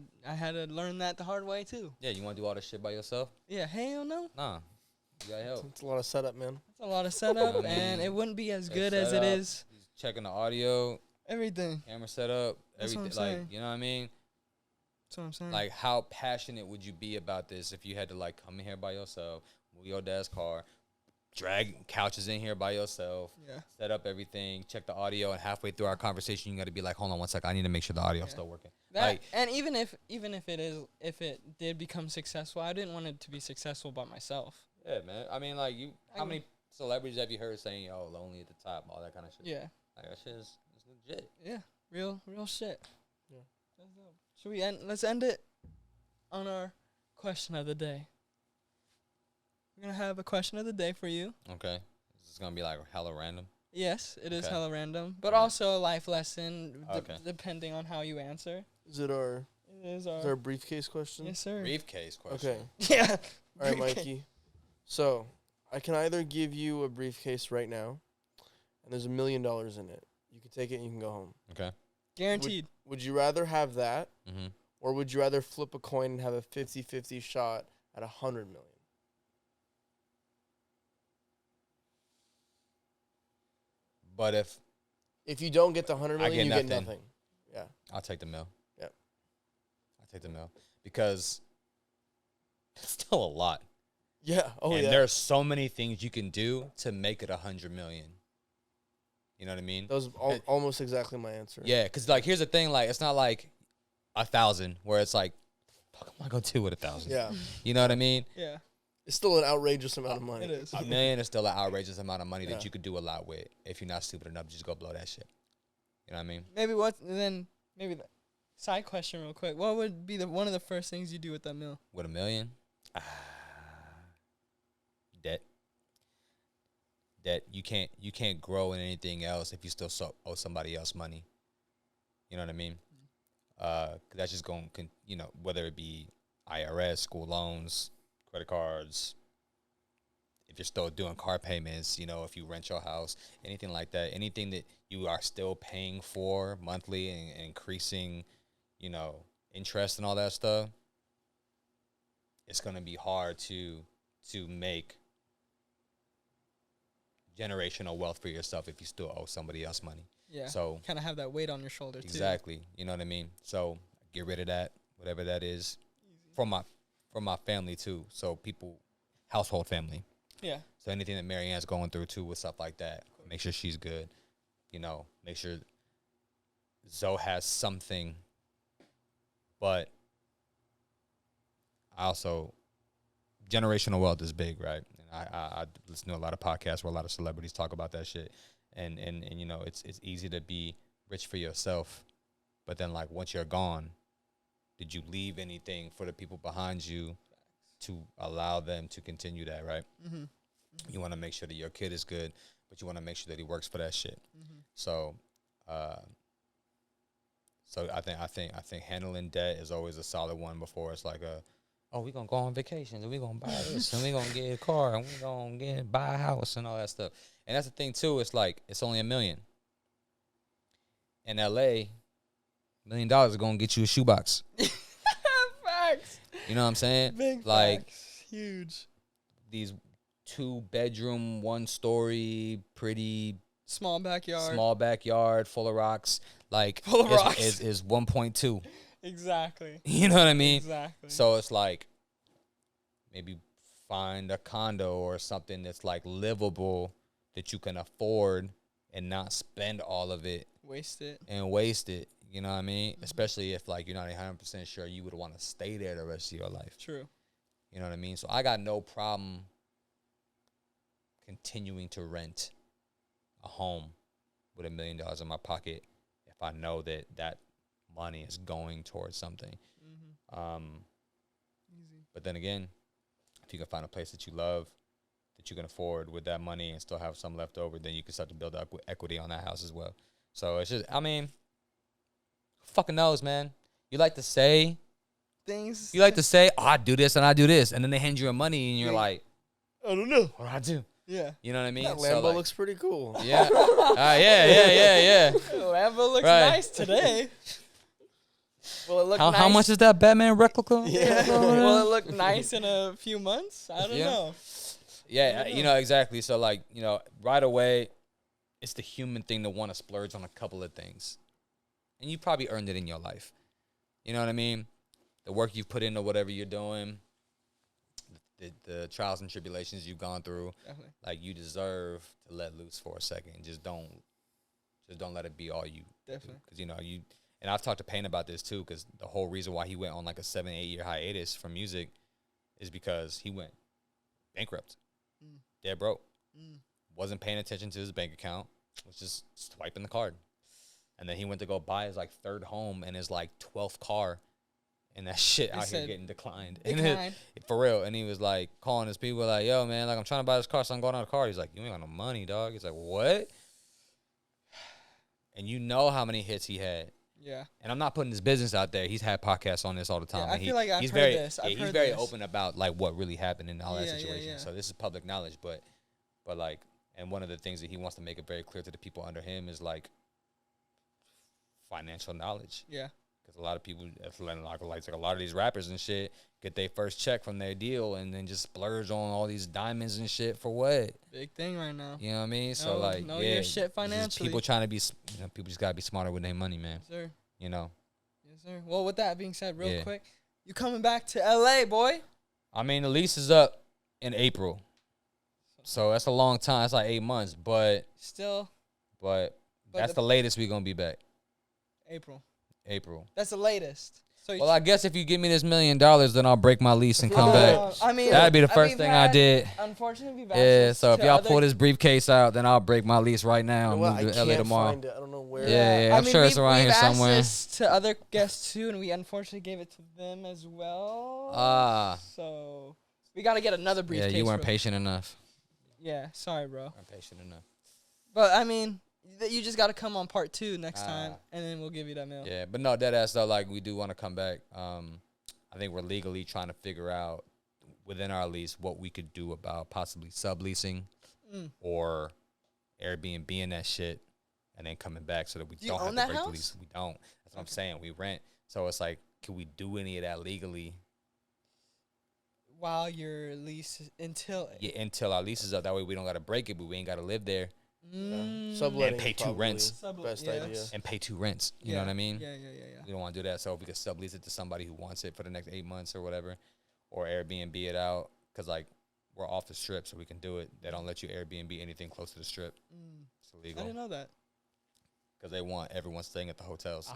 to learn that the hard way too. Yeah, you want to do all this shit by yourself? Yeah, hell no. Nah. You got help. It's a lot of setup, man. That's a lot of setup, You know what I and mean? it wouldn't be as That good as it setup, is. Checking the audio, Everything. camera setup, That's what everything. I'm Like, saying. you know what I mean? That's what I'm saying. Like, how passionate would you be about this if you had to, like, come in here by yourself, move your dad's car, drag couches in here by yourself, yeah. set up everything, check the audio, and halfway through our conversation, you got to be like, hold on one sec, I need to make sure the audio's still working. That, Like, and even if it did become successful, I didn't want it to be successful by myself. yeah, man. I mean, like, how many celebrities have you heard saying, yo, lonely at the top, all that kind of shit? Yeah. Like, that shit is legit. Yeah. Real shit. Yeah. That's dope. Should we let's end it on our question of the day. We're gonna have a question of the day for you. Okay. This is going to be, like, hella random. Yes, it is Okay. hella random, but Alright. also a life lesson, Okay. depending on how you answer. Is it our It is is our briefcase question? yes, sir. Briefcase question. Okay. Yeah. All right, Briefcase. Mikey. So I can either give you a briefcase right now, and there's $1 million in it. You can take it and you can go home. Okay. Guaranteed. Would you rather have that, Mm-hmm. or would you rather flip a coin and have a 50-50 shot at 100 million? But If you don't get the 100 I million, get you get nothing. nothing. Yeah. I'll take the mill. Yep. I'll take the mill. Because it's still a lot. Yeah. Oh, and yeah. there's so many things you can do to make it 100 million. You know what I mean? That was almost exactly my answer. Yeah, because, like, here's the thing. Like, it's not like 1,000 where it's like, fuck, am I going to do with 1,000? Yeah. You know what I mean? Yeah. It's still an outrageous amount of money. It is. $1 million is still an outrageous amount of money Yeah. that you could do a lot with if you're not stupid enough to just go blow that shit. You know what I mean? Maybe the side question real quick. What would be one of the first things you do with that mill? With $1 million? Debt. You can't grow in anything else if you still owe somebody else money. You know what I mean? 'Cause that's just going, you know, whether it be IRS, school loans, credit cards, if you're still doing car payments, you know, if you rent your house, anything like that, anything that you are still paying for monthly and increasing, you know, interest and all that stuff, it's going to be hard to make generational wealth for yourself if you still owe somebody else money. Yeah. So kind of have that weight on your shoulder too. exactly, you know what I mean? So get rid of that, whatever that is, from my family too. So household family. Yeah. So anything that Marianne's going through too with stuff like that, make sure she's good. You know, make sure Zoe has something. But also, generational wealth is big, right? And I listen to a lot of podcasts where a lot of celebrities talk about that shit. And you know, it's easy to be rich for yourself, but then, like, once you're gone, did you leave anything for the people behind you to allow them to continue that, right? Mm-hmm. You want to make sure that your kid is good, but you want to make sure that he works for that shit. Mm-hmm. So So I think handling debt is always a solid one before it's like we gonna go on vacations and we gonna buy this and we gonna get a car and we gonna buy a house and all that stuff. And that's the thing too. It's like it's only $1 million. In LA, $1 million is gonna get you a shoebox. Facts. You know what I'm saying? Big like facts. Huge. These 2-bedroom, 1-story, pretty Small backyard full of rocks. Like Full of rocks. is 1.2. Exactly. You know what I mean? Exactly. So it's like maybe find a condo or something that's like livable that you can afford and not spend all of it. Waste it. You know what I mean? Especially if like you're not 100% sure you would want to stay there the rest of your life. True. You know what I mean? So I got no problem continuing to rent a home with $1 million in my pocket if I know that money is going towards something. Easy. But then again, if you can find a place that you love, that you can afford with that money and still have some left over, then you can start to build up equity on that house as well. So it's just, I mean, who fucking knows, man? You like to say, oh, I do this and I do this. And then they hand you your money and you're like, I don't know. what do I do? Yeah. You know what I mean? That So, Lambo like, looks pretty cool. yeah. Yeah. Lambo looks Right. nice today. Will it look nice? How much is that Batman replica? Yeah. Will it look nice in a few months? I don't know. Yeah, you know, exactly. So, like, you know, right away, it's the human thing to want to splurge on a couple of things. And you probably earned it in your life. You know what I mean? The work you've put into whatever you're doing, the trials and tribulations you've gone through. Definitely. Like, you deserve to let loose for a second. Just don't let it be all you. Definitely. Because, you know, and I've talked to Payne about this, too, because the whole reason why he went on, like, a 7-8 year hiatus from music is because he went bankrupt. Dead broke. Wasn't paying attention to his bank account. Was just swiping the card. And then he went to go buy his, like, 3rd home and his, like, 12th car. And that shit out here getting declined. For real. And he was, like, calling his people, like, yo, man, like, I'm trying to buy this car, so I'm going on a car. He's like, you ain't got no money, dog. He's like, what? And you know how many hits he had. Yeah. And I'm not putting his business out there. He's had podcasts on this all the time. Yeah, I feel like I've he's heard very, this. he's very open about, like, what really happened in all that situation. Yeah. So this is public knowledge. But, like, and one of the things that he wants to make it very clear to the people under him is, like, financial knowledge. Yeah. Because a lot of people, like a lot of these rappers and shit, get their first check from their deal and then just splurge on all these diamonds and shit for what? Big thing right now. You know what I mean? So, like, know your shit financially. People trying to be, people just got to be smarter with their money, man. Yes, sir. You know? Yes, sir. Well, with that being said, real quick, you coming back to LA, boy? I mean, the lease is up in April. So that's a long time. That's like 8 months. But still. But that's the latest we're going to be back. April. That's the latest. So well, I guess if you give me this $1 million, then I'll break my lease and come back. I mean, that'd be the first thing I did. Unfortunately, we've asked so if y'all pull this briefcase out, then I'll break my lease right now and move to LA tomorrow. Find it. I don't know where. Yeah, I'm sure it's around here somewhere. We've asked this to other guests too, and we unfortunately gave it to them as well. So we got to get another briefcase. Yeah, you weren't patient enough. Yeah, sorry, bro. Weren't patient enough. But I mean, you just got to come on part 2 next time, and then we'll give you that mail. Yeah, but no, dead ass though, like, we do want to come back. I think we're legally trying to figure out within our lease what we could do about possibly subleasing or Airbnb that shit and then coming back so that we don't have to break the lease. We don't. That's what I'm saying. We rent. So it's like, can we do any of that legally? While your lease until our lease is up. That way we don't got to break it, but we ain't got to live there. Subletting and pay 2 rents. Best idea. And pay 2 rents. You know what I mean? Yeah. We don't want to do that. So if we could sublease it to somebody who wants it for the next 8 months or whatever, or Airbnb it out, because, like, we're off the strip, so we can do it. They don't let you Airbnb anything close to the strip. It's illegal. I didn't know that. Because they want everyone staying at the hotels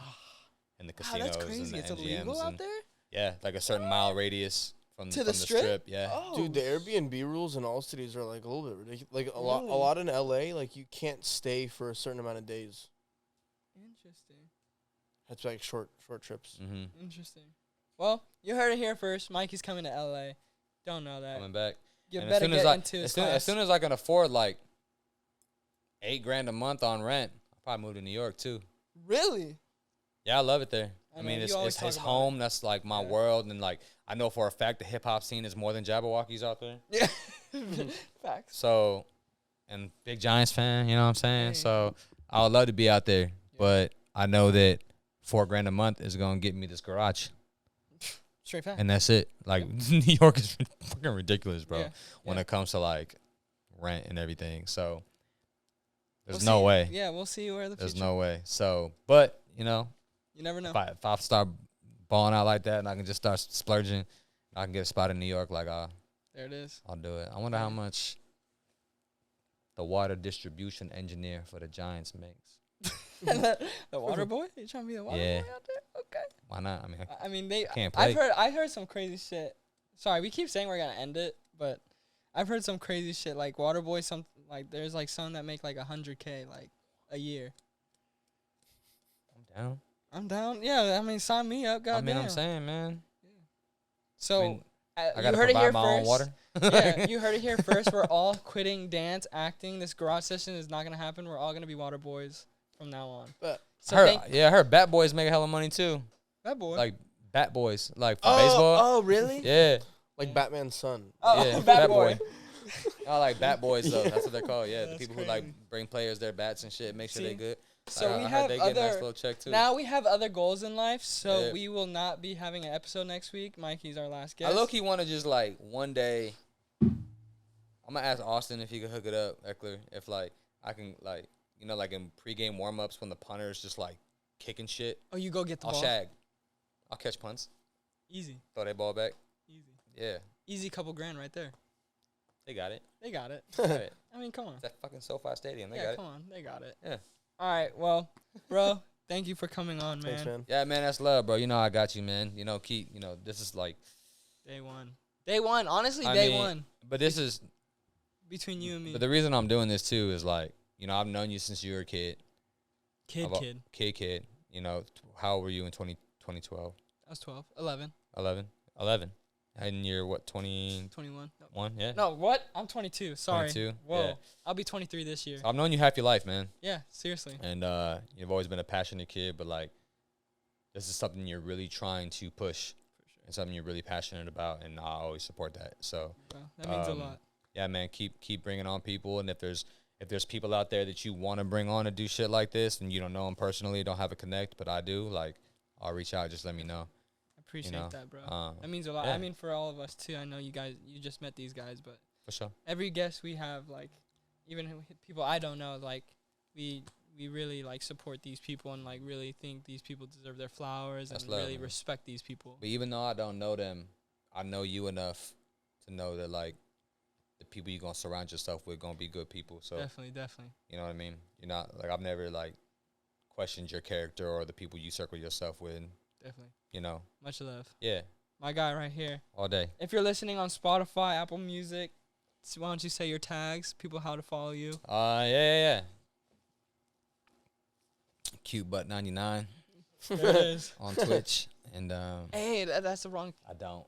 and the casinos. That's crazy. And the It's MGMs illegal out there? Yeah, like a certain mile radius from the strip. Yeah. Oh. Dude, the Airbnb rules in all cities are, like, a little bit ridiculous. Like, a lot in LA, like, you can't stay for a certain amount of days. Interesting. That's like short trips. Mm-hmm. Interesting. Well, you heard it here first. Mikey's coming to LA. Don't know that. Coming back. You better get into his class. As soon as I can afford, like, $8,000 a month on rent, I'll probably move to New York too. Really? Yeah, I love it there. I I mean, know, it's you always it's talk his about home. That's like my Yeah. world, and like I know for a fact the hip hop scene is more than Jabberwockies out there. Yeah. Facts. So, and big Giants fan, you know what I'm saying? Hey. So I would love to be out there, Yeah. but I know that $4,000 a month is gonna get me this garage, Straight fact. and that's it. Like New York is fucking ridiculous, bro, Yeah. when Yeah. it comes to like rent and everything. So there's We'll no see. way. Yeah, we'll see where the There's future. no way. So, but you know, You never know. if I start balling out like that, and I can just start splurging, I can get a spot in New York. Like There it is. I'll do it. I wonder how Yeah. much the water distribution engineer for the Giants makes. The water boy? You trying to be the water Yeah. boy out there? Okay. Why not? I mean, I mean, they. can't play. I heard some crazy shit. Sorry, we keep saying we're gonna end it, but I've heard some crazy shit like Waterboy. Some like there's like some that make like $100K like a year. I'm down. I'm down. Yeah, I mean, sign me up. I Goddamn. mean, I'm saying, man. So I mean, I you gotta heard it provide here my own first. water. Yeah, you heard it here first. We're all quitting dance, acting. This garage session is not gonna happen. We're all gonna be water boys from now on. But So I heard Bat Boys make a hell of money too. that boy. Like Bat Boys, like for baseball. Oh, really? Yeah, Like Batman's son. oh, yeah, Bat boy. I like Bat Boys though. That's what they're called. Yeah, the That's people who like crazy. bring players their bats and shit, make sure See? they good. So I we heard have they get a nice other. little check too. Now we have other goals in life, so Yeah. we will not be having an episode next week. Mikey's our last guest. I low key want to just like one day. I'm gonna ask Austin if he could hook it up, Eckler. If like I can like like in pregame warm ups when the punter's just like kicking shit, Oh, you go get the I'll ball. shag. I'll catch punts, Easy, throw that ball back. easy, Yeah, easy. Couple grand right there. they got it. They got it. Got it. I mean, come on. It's that fucking SoFi Stadium. They Yeah, got it. come on. They got it. Yeah. All right. Well, bro, thank you for coming on, man. Thanks, man. Yeah, man, that's love, bro. You know I got you, man. Keep. This is like. Day one. Day one. Honestly, I day mean, one But this is. between you and me. But the reason I'm doing this too is like, I've known you since you were a kid. Kid. Kid. How old were you in 2012? I was 12, 11, 11. And you're what, 21? 21. Yeah. No, what? I'm 22. Sorry. 22? Whoa. Yeah. I'll be 23 this year. I've known you half your life, man. Yeah, seriously. And you've always been a passionate kid, but like, this is something you're really trying to push. For sure. And something you're really passionate about, and I always support that. So, Well, that means a lot. yeah, man, keep bringing on people, and if there's people out there that you want to bring on to do shit like this, and you don't know them personally, don't have a connect, but I do, like, I'll reach out. Just let me know. I appreciate know, that, bro. um, That means a lot. yeah. I mean, for all of us, too. I know you just met these guys, but For sure. every guest we have, like, even people I don't know, like, we really, like, support these people and, like, really think these people deserve their flowers That's and love, really man. respect these people. But even though I don't know them, I know you enough to know that like the people you're gonna surround yourself with gonna be good people. So Definitely. you know what I mean? You're not like I've never like questioned your character or the people you circle yourself with. Definitely. Much love. Yeah, My guy right here. all day. If you're listening on Spotify, Apple Music, why don't you say your tags, people how to follow you? Yeah. Cute butt 99 There it is. on Twitch, and Hey, that's the wrong. I don't.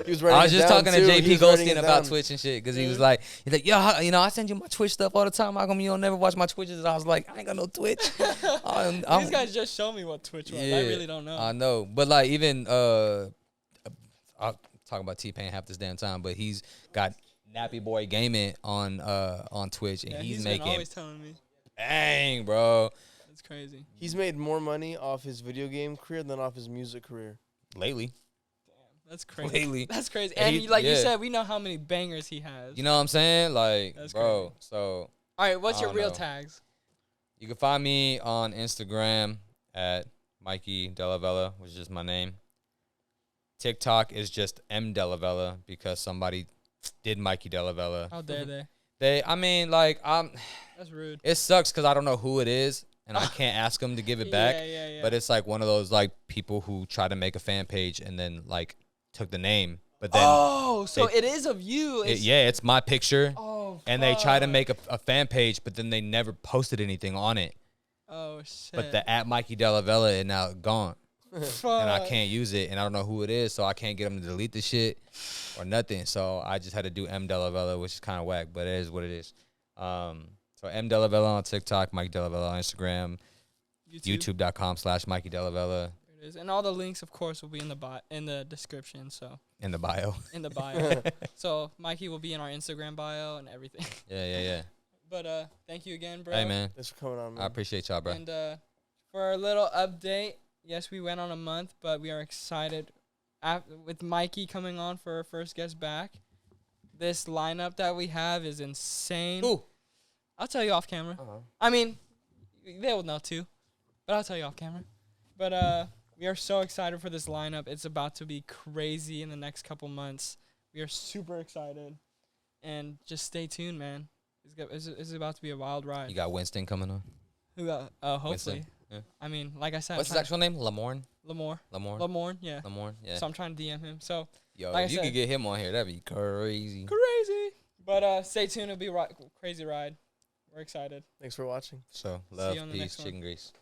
He was writing I was it just down, talking to too. He JP was writing Goldstein it about down. Twitch and shit, because he was like, yo, I send you my Twitch stuff all the time. How come you don't never watch my Twitches? And I was like, I ain't got no Twitch. These guys just show me what Twitch was. I really don't know. I know, but like even I'll talk about T-Pain half this damn time, but he's got Nappy Boy Gaming on Twitch, and yeah, he's been making always telling me. bang, bro. That's crazy. He's made more money off his video game career than off his music career. Lately, That's crazy. lately, That's crazy. And And he- like you yeah. said, we know how many bangers he has. you know what I'm saying? Like, That's bro. So All right, what's I your don't real know. tags? you can find me on Instagram at Mikey Dellavella, which is my name. TikTok is just M Dellavella because somebody did Mikey Dellavella. How dare they? That's rude. It sucks because I don't know who it is, and I can't ask them to give it back. Yeah. But it's like one of those like people who try to make a fan page and then like took the name, but then so it is of you. it's my picture, Oh, and they try to fuck. make a fan page, but then they never posted anything on it. Oh shit. But the at Mikey Dellavella is now gone, Fuck. and I can't use it, and I don't know who it is, so I can't get them to delete the shit or nothing. So I just had to do M Dellavella, which is kind of whack, but it is what it is. So M Dellavella on TikTok, Mike Dellavella on Instagram, YouTube. YouTube.com/Mikey Dellavella. There it is. And all the links, of course, will be in the description. So In the bio. in the bio. So Mikey will be in our Instagram bio and everything. Yeah. But thank you again, bro. Hey, man. Thanks for coming on, man. I appreciate y'all, bro. And for our little update, yes, we went on a month, but we are excited with Mikey coming on for our first guest back. This lineup that we have is insane. Ooh. I'll tell you off camera. I mean, they will know too, but I'll tell you off camera. But we are so excited for this lineup. It's about to be crazy in the next couple months. We are super excited, and just stay tuned, man. It's about to be a wild ride. You got Winston coming on? Who got? Hopefully. Winston. Yeah. I mean, like I said, What's his actual name? Lamorne? Lamorne, yeah. Lamorne, yeah. So I'm trying to DM him. So Yo, like I if you said- could get him on here, that'd be crazy. But stay tuned. It'll be crazy ride. We're excited. Thanks for watching. So, you love, on the peace, next one. chicken grease.